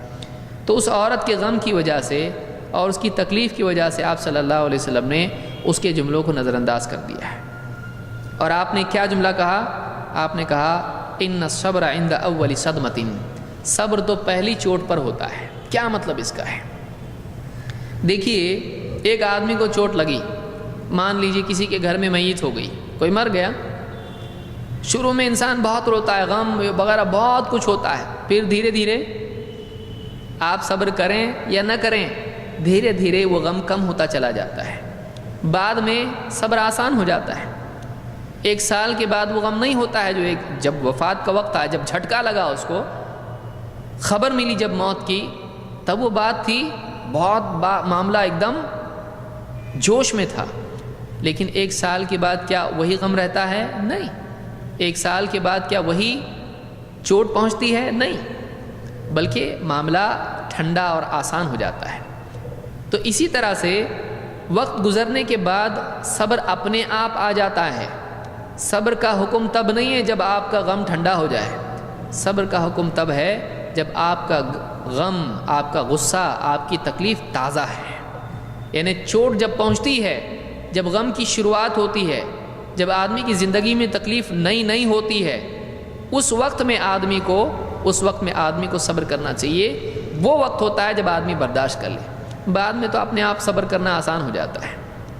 Speaker 1: تو اس عورت کے غم کی وجہ سے اور اس کی تکلیف کی وجہ سے آپ صلی اللہ علیہ وسلم نے اس کے جملوں کو نظر انداز کر دیا ہے۔ اور آپ نے کیا جملہ کہا؟ آپ نے کہا ان الصبر عند اول صدمۃ، صبر تو پہلی چوٹ پر ہوتا ہے۔ کیا مطلب اس کا ہے؟ دیکھیے ایک آدمی کو چوٹ لگی، مان لیجئے کسی کے گھر میں میت ہو گئی، کوئی مر گیا، شروع میں انسان بہت روتا ہے، غم وغیرہ بہت کچھ ہوتا ہے، پھر دھیرے دھیرے آپ صبر کریں یا نہ کریں دھیرے دھیرے وہ غم کم ہوتا چلا جاتا ہے، بعد میں صبر آسان ہو جاتا ہے۔ 1 سال کے بعد وہ غم نہیں ہوتا ہے جو جب وفات کا وقت آیا، جب جھٹکا لگا، اس کو خبر ملی جب موت کی، تب وہ بات تھی بہت معاملہ ایک دم جوش میں تھا۔ لیکن 1 سال کے بعد کیا وہی غم رہتا ہے؟ نہیں۔ 1 سال کے بعد کیا وہی چوٹ پہنچتی ہے؟ نہیں، بلکہ معاملہ ٹھنڈا اور آسان ہو جاتا ہے۔ تو اسی طرح سے وقت گزرنے کے بعد صبر اپنے آپ آ جاتا ہے۔ صبر کا حکم تب نہیں ہے جب آپ کا غم ٹھنڈا ہو جائے، صبر کا حکم تب ہے جب آپ کا غم، آپ کا غصہ، آپ کی تکلیف تازہ ہے۔ یعنی چوٹ جب پہنچتی ہے، جب غم کی شروعات ہوتی ہے، جب آدمی کی زندگی میں تکلیف نئی ہوتی ہے، اس وقت میں آدمی کو صبر کرنا چاہیے۔ وہ وقت ہوتا ہے جب آدمی برداشت کر لے، بعد میں تو اپنے آپ صبر کرنا آسان ہو جاتا ہے۔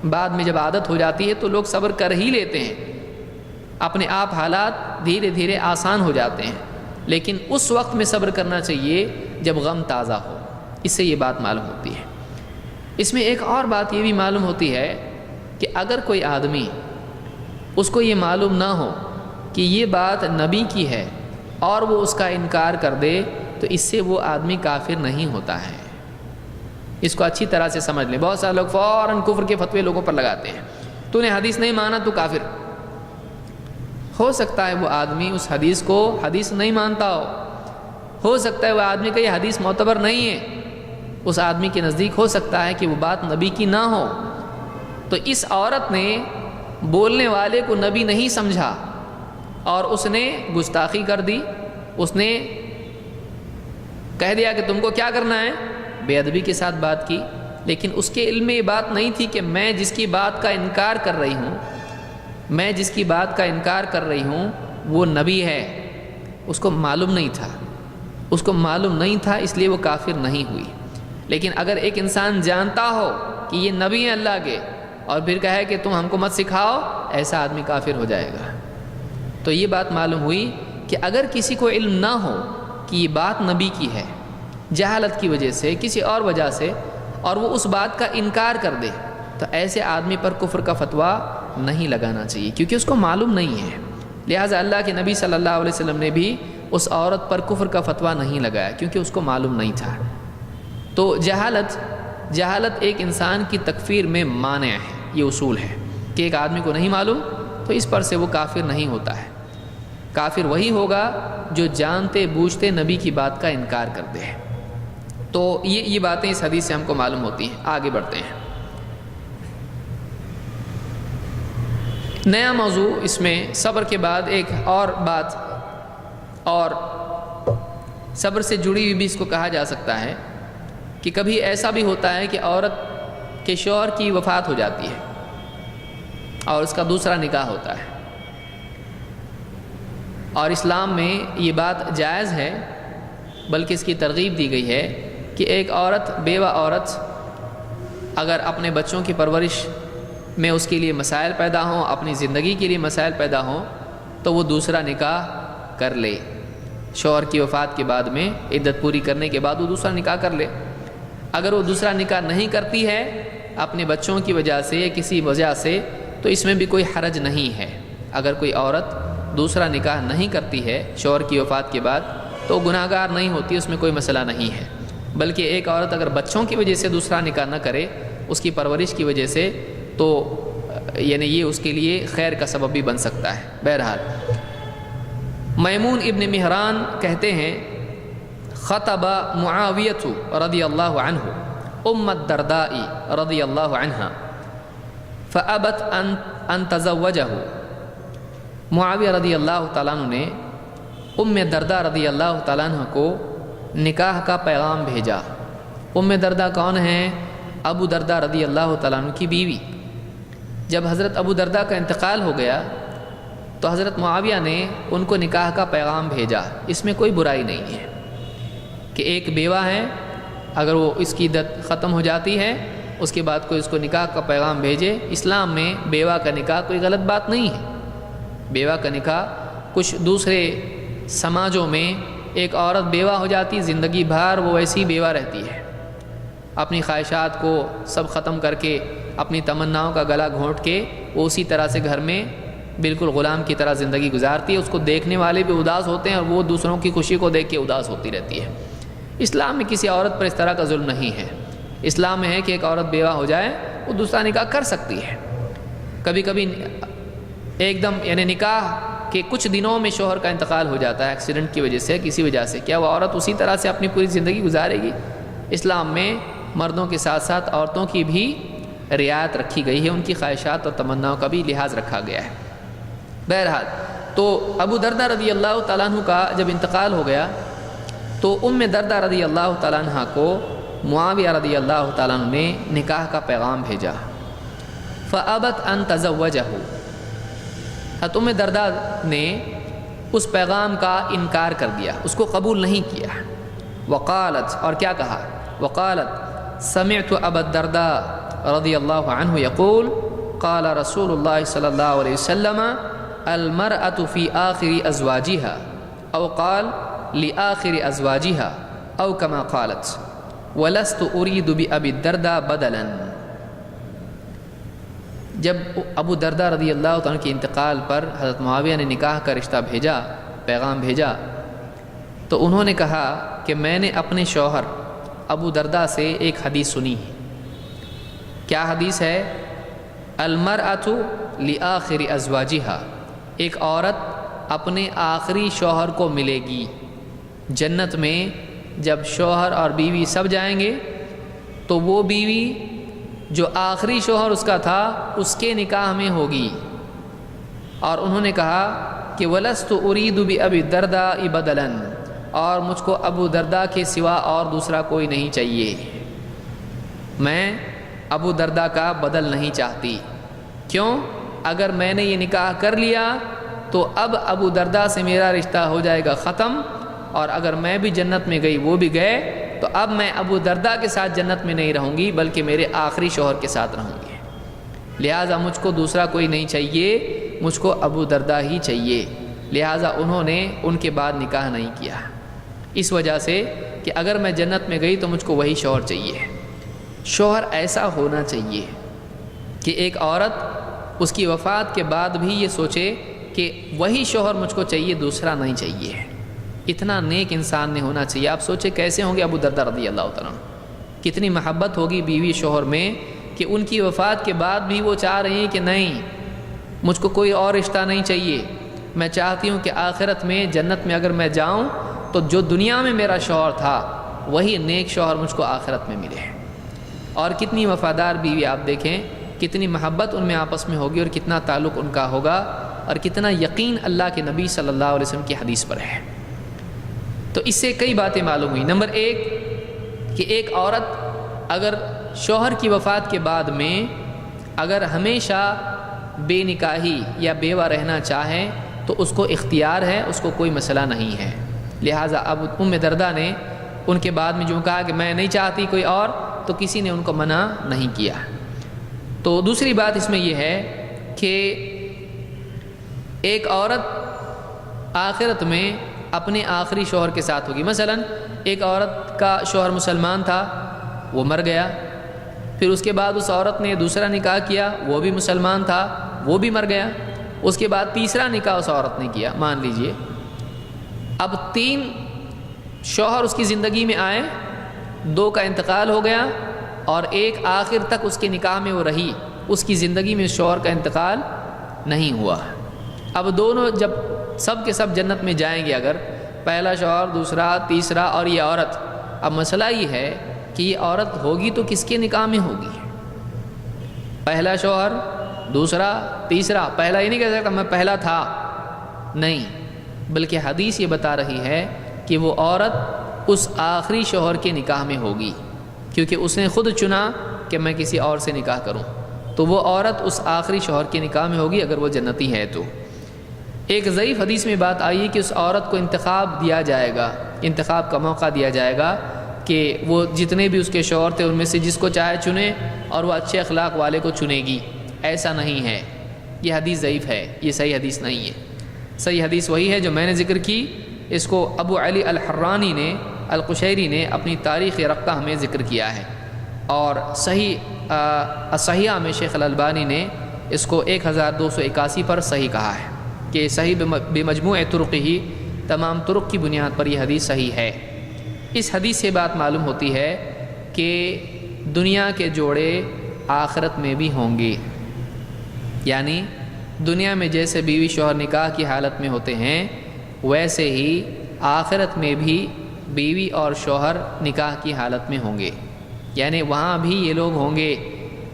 Speaker 1: بعد میں جب عادت ہو جاتی ہے تو لوگ صبر کر ہی لیتے ہیں، اپنے آپ حالات دھیرے دھیرے آسان ہو جاتے ہیں۔ لیکن اس وقت میں صبر کرنا چاہیے جب غم تازہ ہو۔ اس سے یہ بات معلوم ہوتی ہے۔ اس میں ایک اور بات یہ بھی معلوم ہوتی ہے کہ اگر کوئی آدمی اس کو یہ معلوم نہ ہو کہ یہ بات نبی کی ہے اور وہ اس کا انکار کر دے تو اس سے وہ آدمی کافر نہیں ہوتا ہے۔ اس کو اچھی طرح سے سمجھ لیں۔ بہت سارے لوگ فوراً کفر کے فتوے لوگوں پر لگاتے ہیں، تو نے حدیث نہیں مانا تو کافر۔ ہو سکتا ہے وہ آدمی اس حدیث نہیں مانتا ہو سکتا ہے وہ آدمی کا یہ حدیث معتبر نہیں ہے، اس آدمی کے نزدیک ہو سکتا ہے کہ وہ بات نبی کی نہ ہو۔ تو اس عورت نے بولنے والے کو نبی نہیں سمجھا اور اس نے گستاخی کر دی، اس نے کہہ دیا کہ تم کو کیا کرنا ہے، بے ادبی کے ساتھ بات کی، لیکن اس کے علم میں یہ بات نہیں تھی کہ میں جس کی بات کا انکار کر رہی ہوں، میں جس کی بات کا انکار کر رہی ہوں وہ نبی ہے۔ اس کو معلوم نہیں تھا، اس کو معلوم نہیں تھا، اس لیے وہ کافر نہیں ہوئی۔ لیکن اگر ایک انسان جانتا ہو کہ یہ نبی ہیں اللہ کے اور پھر کہے کہ تم ہم کو مت سکھاؤ، ایسا آدمی کافر ہو جائے گا۔ تو یہ بات معلوم ہوئی کہ اگر کسی کو علم نہ ہو کہ یہ بات نبی کی ہے، جہالت کی وجہ سے، کسی اور وجہ سے، اور وہ اس بات کا انکار کر دے، تو ایسے آدمی پر کفر کا فتویٰ نہیں لگانا چاہیے، کیونکہ اس کو معلوم نہیں ہے۔ لہٰذا اللہ کے نبی صلی اللہ علیہ وسلم نے بھی اس عورت پر کفر کا فتویٰ نہیں لگایا، کیونکہ اس کو معلوم نہیں تھا۔ تو جہالت ایک انسان کی تکفیر میں مانع ہے، یہ اصول ہے کہ ایک آدمی کو نہیں معلوم تو اس پر سے وہ کافر نہیں ہوتا ہے۔ کافر وہی ہوگا جو جانتے بوجھتے نبی کی بات کا انکار کرتے ہیں۔ تو یہ باتیں اس حدیث سے ہم کو معلوم ہوتی ہیں۔ آگے بڑھتے ہیں۔ نیا موضوع اس میں صبر کے بعد ایک اور بات، اور صبر سے جڑی ہوئی بھی اس کو کہا جا سکتا ہے کہ کبھی ایسا بھی ہوتا ہے کہ عورت کے شوہر کی وفات ہو جاتی ہے اور اس کا دوسرا نکاح ہوتا ہے، اور اسلام میں یہ بات جائز ہے، بلکہ اس کی ترغیب دی گئی ہے کہ ایک عورت، بیوہ عورت، اگر اپنے بچوں کی پرورش میں اس کے لیے مسائل پیدا ہوں، اپنی زندگی کے لیے مسائل پیدا ہوں، تو وہ دوسرا نکاح کر لے۔ شوہر کی وفات کے بعد میں عدت پوری کرنے کے بعد وہ دوسرا نکاح کر لے۔ اگر وہ دوسرا نکاح نہیں کرتی ہے اپنے بچوں کی وجہ سے یا کسی وجہ سے، تو اس میں بھی کوئی حرج نہیں ہے۔ اگر کوئی عورت دوسرا نکاح نہیں کرتی ہے شوہر کی وفات کے بعد تو گناہ گار نہیں ہوتی، اس میں کوئی مسئلہ نہیں ہے۔ بلکہ ایک عورت اگر بچوں کی وجہ سے دوسرا نکاح نہ کرے، اس کی پرورش کی وجہ سے، تو یعنی یہ اس کے لیے خیر کا سبب بھی بن سکتا ہے۔ بہرحال میمون ابن مہران کہتے ہیں، خطب معاویۃ رضی اللہ عنہ ام الدرداء رضی اللہ عنہا فابت ان تزوجہ۔ معاویہ رضی اللہ تعالیٰ عنہ نے ام درداء رضی اللہ تعالیٰ عنہ کو نکاح کا پیغام بھیجا۔ ام درداء کون ہیں؟ ابو درداء رضی اللہ تعالیٰ عنہ کی بیوی۔ جب حضرت ابو درداء کا انتقال ہو گیا تو حضرت معاویہ نے ان کو نکاح کا پیغام بھیجا۔ اس میں کوئی برائی نہیں ہے کہ ایک بیوہ ہے، اگر وہ اس کی عدت ختم ہو جاتی ہے اس کے بعد کوئی اس کو نکاح کا پیغام بھیجے۔ اسلام میں بیوہ کا نکاح کوئی غلط بات نہیں ہے۔ بیوہ کا نکاح، کچھ دوسرے سماجوں میں ایک عورت بیوہ ہو جاتی، زندگی بھر وہ ایسی بیوہ رہتی ہے، اپنی خواہشات کو سب ختم کر کے، اپنی تمناؤں کا گلا گھونٹ کے وہ اسی طرح سے گھر میں بالکل غلام کی طرح زندگی گزارتی ہے۔ اس کو دیکھنے والے بھی اداس ہوتے ہیں اور وہ دوسروں کی خوشی کو دیکھ کے اداس ہوتی رہتی ہے۔ اسلام میں کسی عورت پر اس طرح کا ظلم نہیں ہے۔ اسلام میں ہے کہ ایک عورت بیوہ ہو جائے وہ دوسرا نکاح کر سکتی ہے۔ کبھی کبھی ایک دم یعنی نکاح کے کچھ دنوں میں شوہر کا انتقال ہو جاتا ہے ایکسیڈنٹ کی وجہ سے، کسی وجہ سے، کیا وہ عورت اسی طرح سے اپنی پوری زندگی گزارے گی؟ اسلام میں مردوں کے ساتھ ساتھ عورتوں کی بھی رعایت رکھی گئی ہے، ان کی خواہشات اور تمناؤں کا بھی لحاظ رکھا گیا ہے۔ بہرحال تو ابو درداء رضی اللہ تعالیٰ عنہ کا جب انتقال ہو گیا تو ام درداء رضی اللہ تعالیٰ عنہ کو معاویہ رضی اللہ تعالیٰ عنہ نے نکاح کا پیغام بھیجا۔ فابت ان تزوجہ، ام درداء نے اس پیغام کا انکار کر دیا، اس کو قبول نہیں کیا۔ وقالت، اور کیا کہا؟ وقالت سمعت ابا الدرداء رضی اللہ عنہ یقول قال رسول اللہ صلی اللہ علیہ وسلم المرأة فی آخر ازواجها او قال لآخر ازواجها او کما قالت ولست اريد بأبی الدرداء بدلا۔ جب ابو درداء رضی اللہ عنہ کے انتقال پر حضرت معاویہ نے نکاح کا رشتہ بھیجا، پیغام بھیجا، تو انہوں نے کہا کہ میں نے اپنے شوہر ابو درداء سے ایک حدیث سنی ہے۔ کیا حدیث ہے؟ المرأة لآخر ازواجها، ایک عورت اپنے آخری شوہر کو ملے گی۔ جنت میں جب شوہر اور بیوی سب جائیں گے تو وہ بیوی جو آخری شوہر اس کا تھا اس کے نکاح میں ہوگی، اور انہوں نے کہا کہ وَلَسْتُ أُرِيدُ بِأَبِي الدَّرْدَاءِ بَدَلًا، اور مجھ کو ابو درداء کے سوا اور دوسرا کوئی نہیں چاہیے، میں ابو درداء کا بدل نہیں چاہتی۔ کیوں؟ اگر میں نے یہ نکاح کر لیا تو اب ابو درداء سے میرا رشتہ ہو جائے گا ختم، اور اگر میں بھی جنت میں گئی وہ بھی گئے تو اب میں ابو درداء کے ساتھ جنت میں نہیں رہوں گی بلکہ میرے آخری شوہر کے ساتھ رہوں گی، لہٰذا مجھ کو دوسرا کوئی نہیں چاہیے، مجھ کو ابو درداء ہی چاہیے۔ لہٰذا انہوں نے ان کے بعد نکاح نہیں کیا، اس وجہ سے کہ اگر میں جنت میں گئی تو مجھ کو وہی شوہر چاہیے۔ شوہر ایسا ہونا چاہیے کہ ایک عورت اس کی وفات کے بعد بھی یہ سوچے کہ وہی شوہر مجھ کو چاہیے، دوسرا نہیں چاہیے۔ اتنا نیک انسان نے ہونا چاہیے۔ آپ سوچے کیسے ہوں گے ابو درداء رضی اللہ تعالیٰ عنہ، کتنی محبت ہوگی بیوی شوہر میں کہ ان کی وفات کے بعد بھی وہ چاہ رہی ہیں کہ نہیں، مجھ کو کوئی اور رشتہ نہیں چاہیے، میں چاہتی ہوں کہ آخرت میں جنت میں اگر میں جاؤں تو جو دنیا میں میرا شوہر تھا وہی نیک شوہر مجھ کو آخرت میں ملے۔ اور کتنی وفادار بیوی، آپ دیکھیں کتنی محبت ان میں آپس میں ہوگی اور کتنا تعلق ان کا ہوگا اور کتنا یقین اللہ کے نبی صلی اللہ علیہ وسلم کی حدیث پر ہے۔ تو اس سے کئی باتیں معلوم ہوئی۔ نمبر ایک کہ ایک عورت اگر شوہر کی وفات کے بعد میں اگر ہمیشہ بے نکاحی یا بیوہ رہنا چاہے تو اس کو اختیار ہے، اس کو کوئی مسئلہ نہیں ہے۔ لہٰذا اب ام درداء نے ان کے بعد میں جو کہا کہ میں نہیں چاہتی کوئی اور، تو کسی نے ان کو منع نہیں کیا۔ تو دوسری بات اس میں یہ ہے کہ ایک عورت آخرت میں اپنے آخری شوہر کے ساتھ ہوگی۔ مثلا ایک عورت کا شوہر مسلمان تھا، وہ مر گیا، پھر اس کے بعد اس عورت نے دوسرا نکاح کیا، وہ بھی مسلمان تھا، وہ بھی مر گیا، اس کے بعد تیسرا نکاح اس عورت نے کیا، مان لیجئے اب 3 شوہر اس کی زندگی میں آئے، 2 کا انتقال ہو گیا اور ایک آخر تک اس کے نکاح میں وہ رہی، اس کی زندگی میں شوہر کا انتقال نہیں ہوا۔ اب دونوں جب سب کے سب جنت میں جائیں گے، اگر پہلا شوہر، دوسرا، تیسرا اور یہ عورت، اب مسئلہ یہ ہے کہ یہ عورت ہوگی تو کس کے نکاح میں ہوگی؟ پہلا شوہر، دوسرا، تیسرا۔ پہلا یہ نہیں کہہ سکتا میں پہلا تھا، نہیں، بلکہ حدیث یہ بتا رہی ہے کہ وہ عورت اس آخری شوہر کے نکاح میں ہوگی، کیونکہ اس نے خود چنا کہ میں کسی اور سے نکاح کروں، تو وہ عورت اس آخری شوہر کے نکاح میں ہوگی اگر وہ جنتی ہے تو۔ ایک ضعیف حدیث میں بات آئی ہے کہ اس عورت کو انتخاب دیا جائے گا، انتخاب کا موقع دیا جائے گا کہ وہ جتنے بھی اس کے شوہر تھے ان میں سے جس کو چاہے چنے اور وہ اچھے اخلاق والے کو چنے گی۔ ایسا نہیں ہے، یہ حدیث ضعیف ہے، یہ صحیح حدیث نہیں ہے۔ صحیح حدیث وہی ہے جو میں نے ذکر کی، اس کو ابو علی الحرانی نے، القشیری نے اپنی تاریخ رقہ میں ذکر کیا ہے، اور صحیح میں شیخ الالبانی نے اس کو 1281 پر صحیح کہا ہے کہ صحیح بمجموع طرق ہی، تمام طرق کی بنیاد پر یہ حدیث صحیح ہے۔ اس حدیث سے بات معلوم ہوتی ہے کہ دنیا کے جوڑے آخرت میں بھی ہوں گے، یعنی دنیا میں جیسے بیوی شوہر نکاح کی حالت میں ہوتے ہیں ویسے ہی آخرت میں بھی بیوی اور شوہر نکاح کی حالت میں ہوں گے، یعنی وہاں بھی یہ لوگ ہوں گے۔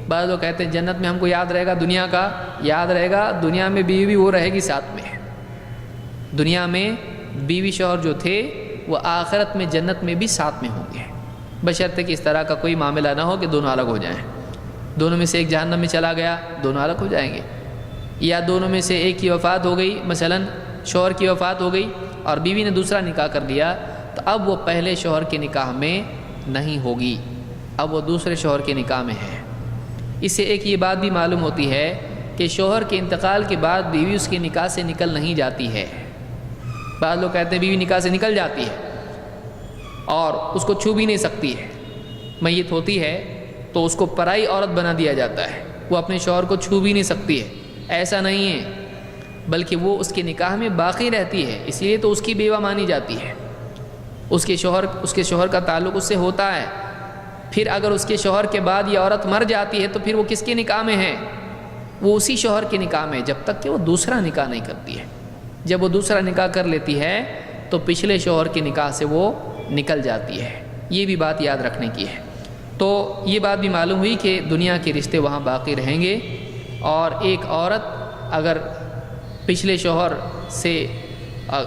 Speaker 1: بعض لوگ کہتے ہیں جنت میں ہم کو یاد رہے گا دنیا کا، یاد رہے گا، دنیا میں بیوی وہ رہے گی ساتھ میں۔ دنیا میں بیوی شوہر جو تھے وہ آخرت میں جنت میں بھی ساتھ میں ہوں گے، بشرطے کہ اس طرح کا کوئی معاملہ نہ ہو کہ دونوں الگ ہو جائیں، دونوں میں سے ایک جہنم میں چلا گیا، دونوں الگ ہو جائیں گے، یا دونوں میں سے ایک کی وفات ہو گئی، مثلا شوہر کی وفات ہو گئی اور بیوی نے دوسرا نکاح کر لیا، تو اب وہ پہلے شوہر کے نکاح میں نہیں ہوگی، اب وہ دوسرے شوہر کے نکاح میں ہے۔ اس سے ایک یہ بات بھی معلوم ہوتی ہے کہ شوہر کے انتقال کے بعد بیوی اس کے نکاح سے نکل نہیں جاتی ہے۔ بعض لوگ کہتے ہیں بیوی نکاح سے نکل جاتی ہے اور اس کو چھو بھی نہیں سکتی ہے، میت ہوتی ہے تو اس کو پرائی عورت بنا دیا جاتا ہے، وہ اپنے شوہر کو چھو بھی نہیں سکتی ہے۔ ایسا نہیں ہے، بلکہ وہ اس کے نکاح میں باقی رہتی ہے، اس لیے تو اس کی بیوہ مانی جاتی ہے، اس کے شوہر کا تعلق اس سے ہوتا ہے۔ پھر اگر اس کے شوہر کے بعد یہ عورت مر جاتی ہے تو پھر وہ کس کے نکاح میں ہے؟ وہ اسی شوہر کے نکاح میں، جب تک کہ وہ دوسرا نکاح نہیں کرتی ہے۔ جب وہ دوسرا نکاح کر لیتی ہے تو پچھلے شوہر کے نکاح سے وہ نکل جاتی ہے، یہ بھی بات یاد رکھنے کی ہے۔ تو یہ بات بھی معلوم ہوئی کہ دنیا کے رشتے وہاں باقی رہیں گے، اور ایک عورت اگر پچھلے شوہر سے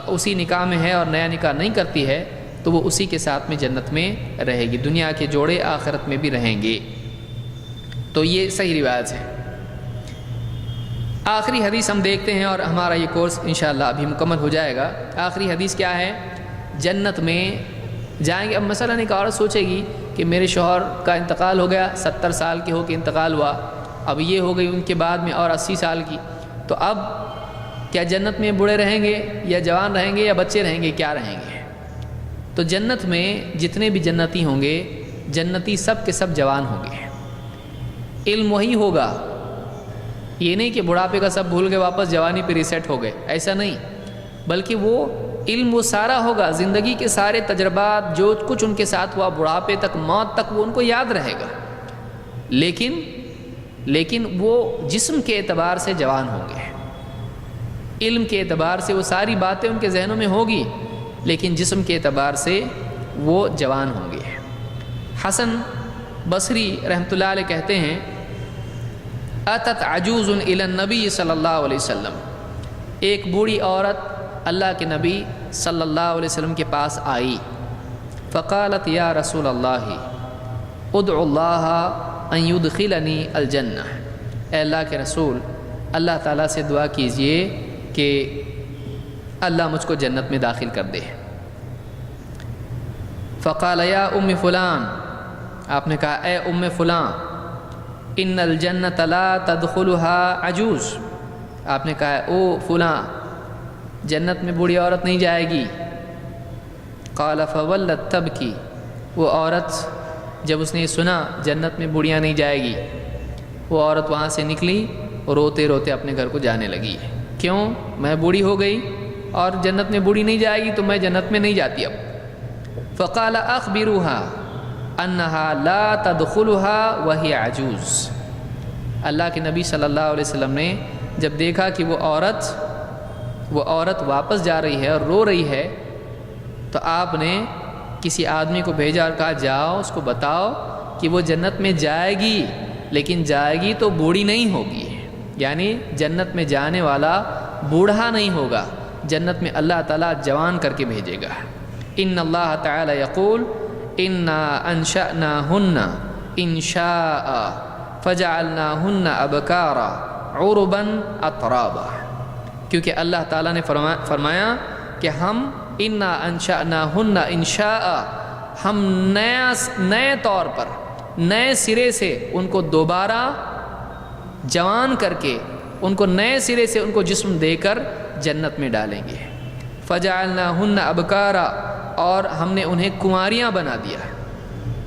Speaker 1: اسی نکاح میں ہے اور نیا نکاح نہیں کرتی ہے تو وہ اسی کے ساتھ میں جنت میں رہے گی، دنیا کے جوڑے آخرت میں بھی رہیں گے۔ تو یہ صحیح روایت ہے۔ آخری حدیث ہم دیکھتے ہیں اور ہمارا یہ کورس انشاءاللہ ابھی مکمل ہو جائے گا۔ آخری حدیث کیا ہے؟ جنت میں جائیں گے۔ اب مثلا ایک عورت سوچے گی کہ میرے شوہر کا انتقال ہو گیا، 70 سال کے ہو کے انتقال ہوا، اب یہ ہو گئی ان کے بعد میں اور 80 سال کی، تو اب کیا جنت میں بوڑھے رہیں گے یا جوان رہیں گے یا بچے رہیں گے، کیا رہیں گے؟ تو جنت میں جتنے بھی جنتی ہوں گے، جنتی سب کے سب جوان ہوں گے۔ علم وہی ہوگا، یہ نہیں کہ بڑھاپے کا سب بھول گئے واپس جوانی پہ ریسیٹ ہو گئے، ایسا نہیں، بلکہ وہ علم وہ سارا ہوگا، زندگی کے سارے تجربات جو کچھ ان کے ساتھ ہوا بڑھاپے تک، موت تک، وہ ان کو یاد رہے گا، لیکن وہ جسم کے اعتبار سے جوان ہوں گے۔ علم کے اعتبار سے وہ ساری باتیں ان کے ذہنوں میں ہوگی، لیکن جسم کے اعتبار سے وہ جوان ہوں گے۔ حسن بصری رحمۃ اللہ علیہ کہتے ہیں اتت عجوز الی النبی صلی اللہ علیہ وسلم، ایک بوڑھی عورت اللہ کے نبی صلی اللہ علیہ وسلم کے پاس آئی، فقالت یا رسول اللہ ادعو اللہ ان یدخلنی الجنہ، اے اللہ کے رسول اللہ تعالیٰ سے دعا کیجئے کہ اللہ مجھ کو جنت میں داخل کر دے۔ فقال یا ام فلان، آپ نے کہا اے ام فلان، ان الجنت لا تدخلها عجوز، آپ نے کہا او فلاں جنت میں بوڑھی عورت نہیں جائے گی۔ قال فولت تبکی، وہ عورت جب اس نے سنا جنت میں بوڑھیاں نہیں جائے گی، وہ عورت وہاں سے نکلی اور روتے روتے اپنے گھر کو جانے لگی۔ کیوں؟ میں بوڑھی ہو گئی اور جنت میں بوڑھی نہیں جائے گی تو میں جنت میں نہیں جاتی اب۔ فقال اخبروها انہا لا تدخلها وہی عجوز، اللہ کے نبی صلی اللہ علیہ وسلم نے جب دیکھا کہ وہ عورت واپس جا رہی ہے اور رو رہی ہے، تو آپ نے کسی آدمی کو بھیجا اور کہا جاؤ اس کو بتاؤ کہ وہ جنت میں جائے گی، لیکن جائے گی تو بوڑھی نہیں ہوگی، یعنی جنت میں جانے والا بوڑھا نہیں ہوگا، جنت میں اللہ تعالیٰ جوان کر کے بھیجے گا۔ ان اللہ تعالی یقول انا انشأناہن انشاء فجعلناہن ابکارا عربا اترابا، کیونکہ اللہ تعالیٰ نے فرمایا کہ ہم انا انشأناہن انشاء، ہم نئے طور پر نئے سرے سے ان کو دوبارہ جوان کر کے، ان کو نئے سرے سے ان کو جسم دے کر جنت میں ڈالیں گے۔ فجعلناہن ابکارا، اور ہم نے انہیں کنواریاں بنا دیا،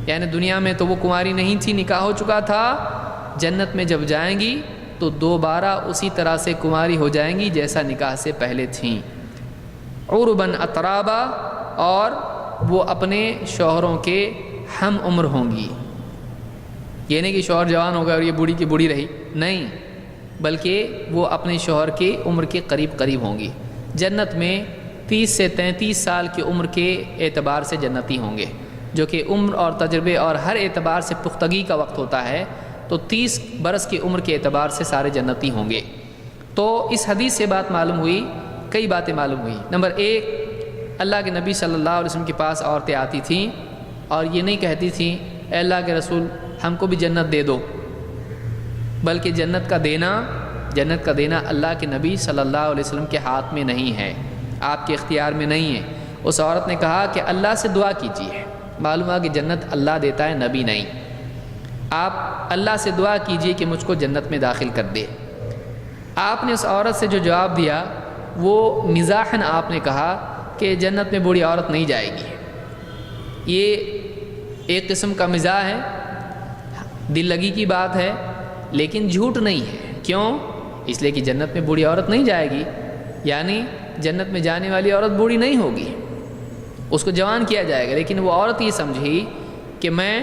Speaker 1: یعنی دنیا میں تو وہ کنواری نہیں تھی، نکاح ہو چکا تھا، جنت میں جب جائیں گی تو دوبارہ اسی طرح سے کنواری ہو جائیں گی جیسا نکاح سے پہلے تھیں۔ عربا اترابا، اور وہ اپنے شوہروں کے ہم عمر ہوں گی، یہ نہیں کہ شوہر جوان ہو گیا اور یہ بوڑھی کی بوڑھی رہی، نہیں، بلکہ وہ اپنے شوہر کی عمر کے قریب ہوں گی۔ جنت میں 30 سے 33 سال کی عمر کے اعتبار سے جنتی ہوں گے، جو کہ عمر اور تجربے اور ہر اعتبار سے پختگی کا وقت ہوتا ہے، تو 30 برس کی عمر کے اعتبار سے سارے جنتی ہوں گے۔ تو اس حدیث سے بات معلوم ہوئی، کئی باتیں معلوم ہوئی۔ نمبر 1، اللہ کے نبی صلی اللہ علیہ وسلم کے پاس عورتیں آتی تھیں اور یہ نہیں کہتی تھیں اے اللہ کے رسول ہم کو بھی جنت دے دو، بلکہ جنت کا دینا اللہ کے نبی صلی اللہ علیہ وسلم کے ہاتھ میں نہیں ہے، آپ کے اختیار میں نہیں ہے۔ اس عورت نے کہا کہ اللہ سے دعا کیجیے، معلوم ہے کہ جنت اللہ دیتا ہے، نبی نہیں، آپ اللہ سے دعا کیجیے کہ مجھ کو جنت میں داخل کر دے۔ آپ نے اس عورت سے جو جواب دیا وہ مزاحاً آپ نے کہا کہ جنت میں بوڑھی عورت نہیں جائے گی، یہ ایک قسم کا مزاح ہے، دل لگی کی بات ہے، لیکن جھوٹ نہیں ہے۔ کیوں؟ اس لیے کہ جنت میں بوڑھی عورت نہیں جائے گی، یعنی جنت میں جانے والی عورت بوڑھی نہیں ہوگی، اس کو جوان کیا جائے گا، لیکن وہ عورت یہ سمجھی کہ میں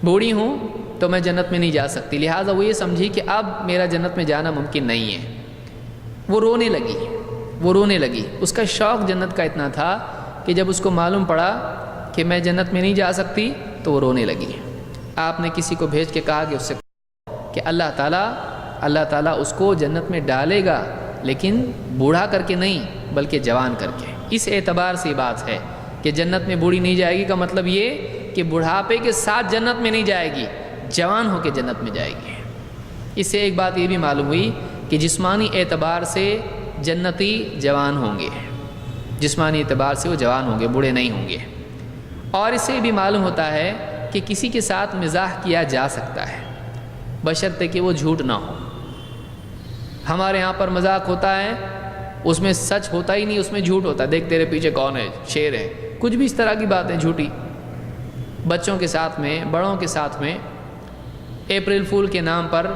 Speaker 1: بوڑھی ہوں تو میں جنت میں نہیں جا سکتی، لہٰذا وہ یہ سمجھی کہ اب میرا جنت میں جانا ممکن نہیں ہے۔ وہ رونے لگی، اس کا شوق جنت کا اتنا تھا کہ جب اس کو معلوم پڑا کہ میں جنت میں نہیں جا سکتی تو وہ رونے لگی۔ آپ نے کسی کو بھیج کے کہا کہ اس سے کہ اللہ تعالیٰ اس کو جنت میں ڈالے گا، لیکن بوڑھا کر کے نہیں بلکہ جوان کر کے۔ اس اعتبار سے بات ہے کہ جنت میں بوڑھی نہیں جائے گی کا مطلب یہ کہ بڑھاپے کے ساتھ جنت میں نہیں جائے گی، جوان ہو کے جنت میں جائے گی۔ اس سے ایک بات یہ بھی معلوم ہوئی کہ جسمانی اعتبار سے جنتی جوان ہوں گے، جسمانی اعتبار سے وہ جوان ہوں گے، بوڑھے نہیں ہوں گے۔ اور اس سے بھی معلوم ہوتا ہے کہ کسی کے ساتھ مزاح کیا جا سکتا ہے بشرطے کہ وہ جھوٹ نہ ہو۔ ہمارے ہاں پر مذاق ہوتا ہے، اس میں سچ ہوتا ہی نہیں، اس میں جھوٹ ہوتا ہے، دیکھ تیرے پیچھے کون ہے، شیر ہے، کچھ بھی اس طرح کی باتیں جھوٹی۔ بچوں کے ساتھ میں، بڑوں کے ساتھ میں اپریل فول کے نام پر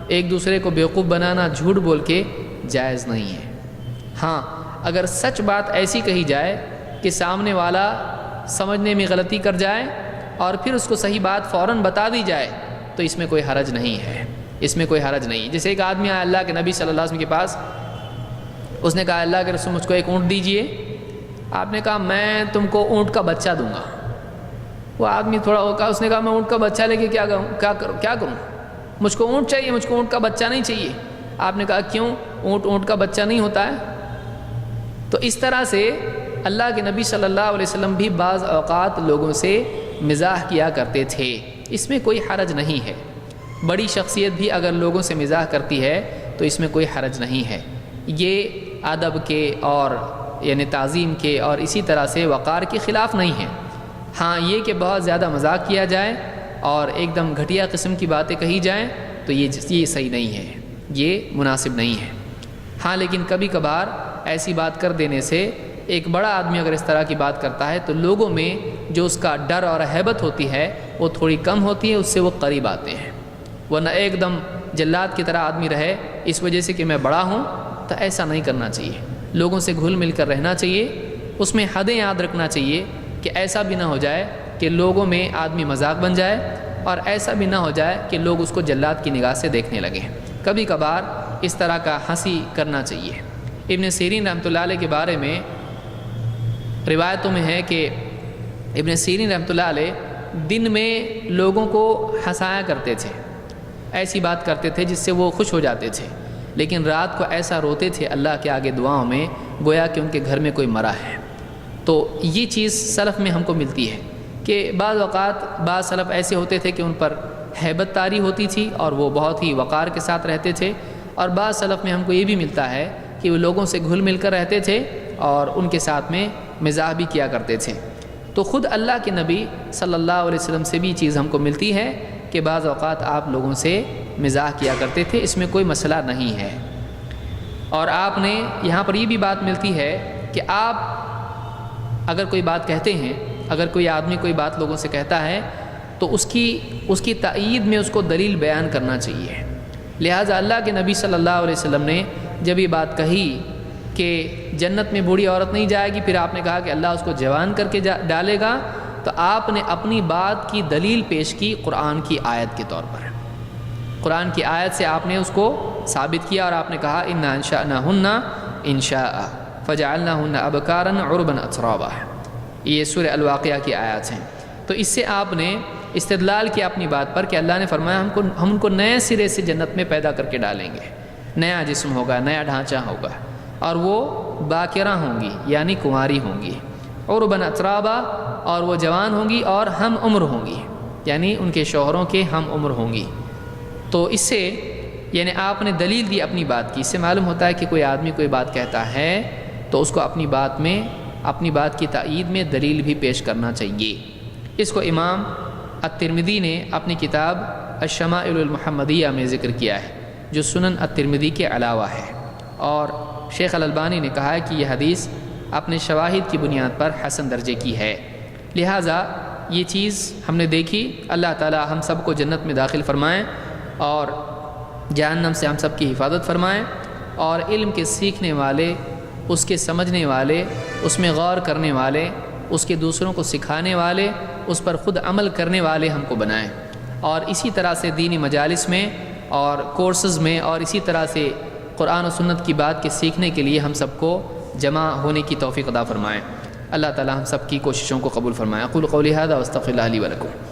Speaker 1: ایک دوسرے کو بیوقوف بنانا جھوٹ بول کے جائز نہیں ہے۔ ہاں اگر سچ بات ایسی کہی جائے کہ سامنے والا سمجھنے میں غلطی کر جائے اور پھر اس کو صحیح بات فوراً بتا دی جائے تو اس میں کوئی حرج نہیں ہے، اس میں کوئی حرج نہیں۔ جیسے ایک آدمی آیا اللہ کے نبی صلی اللہ علیہ وسلم کے پاس، اس نے کہا اللہ کے رسول مجھ کو ایک اونٹ دیجئے۔ آپ نے کہا میں تم کو اونٹ کا بچہ دوں گا۔ وہ آدمی تھوڑا ہو کہا، اس نے کہا میں اونٹ کا بچہ لے کے کیا کروں، مجھ کو اونٹ چاہیے، مجھ کو اونٹ کا بچہ نہیں چاہیے۔ آپ نے کہا کیوں، اونٹ کا بچہ نہیں ہوتا ہے؟ تو اس طرح سے اللہ کے نبی صلی اللہ علیہ وسلم بھی بعض اوقات لوگوں سے مزاح کیا کرتے تھے، اس میں کوئی حرج نہیں ہے۔ بڑی شخصیت بھی اگر لوگوں سے مزاح کرتی ہے تو اس میں کوئی حرج نہیں ہے۔ یہ ادب کے اور یعنی تعظیم کے اور اسی طرح سے وقار کے خلاف نہیں ہے۔ ہاں یہ کہ بہت زیادہ مذاق کیا جائے اور ایک دم گھٹیا قسم کی باتیں کہی جائیں تو یہ صحیح نہیں ہے، یہ مناسب نہیں ہے۔ ہاں لیکن کبھی کبھار ایسی بات کر دینے سے ایک بڑا آدمی اگر اس طرح کی بات کرتا ہے تو لوگوں میں جو اس کا ڈر اور ہیبت ہوتی ہے وہ تھوڑی کم ہوتی ہے، اس سے وہ قریب آتے ہیں۔ ورنہ ایک دم جلاد کی طرح آدمی رہے اس وجہ سے کہ میں بڑا ہوں، تو ایسا نہیں کرنا چاہیے۔ لوگوں سے گھل مل کر رہنا چاہیے، اس میں حدیں یاد رکھنا چاہیے کہ ایسا بھی نہ ہو جائے کہ لوگوں میں آدمی مذاق بن جائے، اور ایسا بھی نہ ہو جائے کہ لوگ اس کو جلاد کی نگاہ سے دیکھنے لگیں۔ کبھی کبھار اس طرح کا ہنسی کرنا چاہیے۔ ابن سیرین رحمۃ اللہ علیہ کے بارے میں روایتوں میں ہے کہ ابن سیرین رحمۃ اللہ علیہ دن میں لوگوں کو ہنسایا کرتے تھے، ایسی بات کرتے تھے جس سے وہ خوش ہو جاتے تھے، لیکن رات کو ایسا روتے تھے اللہ کے آگے دعاؤں میں گویا کہ ان کے گھر میں کوئی مرا ہے۔ تو یہ چیز سلف میں ہم کو ملتی ہے کہ بعض اوقات بعض سلف ایسے ہوتے تھے کہ ان پر ہیبت طاری ہوتی تھی اور وہ بہت ہی وقار کے ساتھ رہتے تھے، اور بعض سلف میں ہم کو یہ بھی ملتا ہے کہ وہ لوگوں سے گھل مل کر رہتے تھے اور ان کے ساتھ میں مزاح بھی کیا کرتے تھے۔ تو خود اللہ کے نبی صلی اللہ علیہ وسلم سے بھی چیز ہم کو ملتی ہے کہ بعض اوقات آپ لوگوں سے مزاح کیا کرتے تھے، اس میں کوئی مسئلہ نہیں ہے۔ اور آپ نے یہاں پر یہ بھی بات ملتی ہے کہ آپ اگر کوئی بات کہتے ہیں، اگر کوئی آدمی کوئی بات لوگوں سے کہتا ہے تو اس کی تائید میں اس کو دلیل بیان کرنا چاہیے۔ لہٰذا اللہ کے نبی صلی اللہ علیہ وسلم نے جب یہ بات کہی کہ جنت میں بوڑھی عورت نہیں جائے گی، پھر آپ نے کہا کہ اللہ اس کو جوان کر کے ڈالے گا، تو آپ نے اپنی بات کی دلیل پیش کی قرآن کی آیت کے طور پر۔ قرآن کی آیت سے آپ نے اس کو ثابت کیا اور آپ نے کہا انا انشأناہن انشاء فجعلناہن ابکارا عربا اترابا۔ یہ سورہ الواقعہ کی آیات ہیں۔ تو اس سے آپ نے استدلال کیا اپنی بات پر کہ اللہ نے فرمایا ہم ان کو نئے سرے سے جنت میں پیدا کر کے ڈالیں گے، نیا جسم ہوگا، نیا ڈھانچہ ہوگا، اور وہ باکرہ ہوں گی یعنی کنواری ہوں گی، عربا اترابا، اور وہ جوان ہوں گی اور ہم عمر ہوں گی یعنی ان کے شوہروں کے ہم عمر ہوں گی۔ تو اس سے یعنی آپ نے دلیل دی اپنی بات کی۔ اس سے معلوم ہوتا ہے کہ کوئی آدمی کوئی بات کہتا ہے تو اس کو اپنی بات کی تائید میں دلیل بھی پیش کرنا چاہیے۔ اس کو امام الترمذی نے اپنی کتاب الشمائل المحمدیہ میں ذکر کیا ہے، جو سنن الترمذی کے علاوہ ہے، اور شیخ الالبانی نے کہا ہے کہ یہ حدیث اپنے شواہد کی بنیاد پر حسن درجے کی ہے۔ لہٰذا یہ چیز ہم نے دیکھی، اللہ تعالی ہم سب کو جنت میں داخل فرمائیں اور جہنم سے ہم سب کی حفاظت فرمائیں، اور علم کے سیکھنے والے، اس کے سمجھنے والے، اس میں غور کرنے والے، اس کے دوسروں کو سکھانے والے، اس پر خود عمل کرنے والے ہم کو بنائیں، اور اسی طرح سے دینی مجالس میں اور کورسز میں اور اسی طرح سے قرآن و سنت کی بات کے سیکھنے کے لیے ہم سب کو جمع ہونے کی توفیق عطا فرمائیں۔ اللہ تعالی ہم سب کی کوششوں کو قبول فرمائے۔ اقول قولی ھذا واستغفر اللہ لی ولکم۔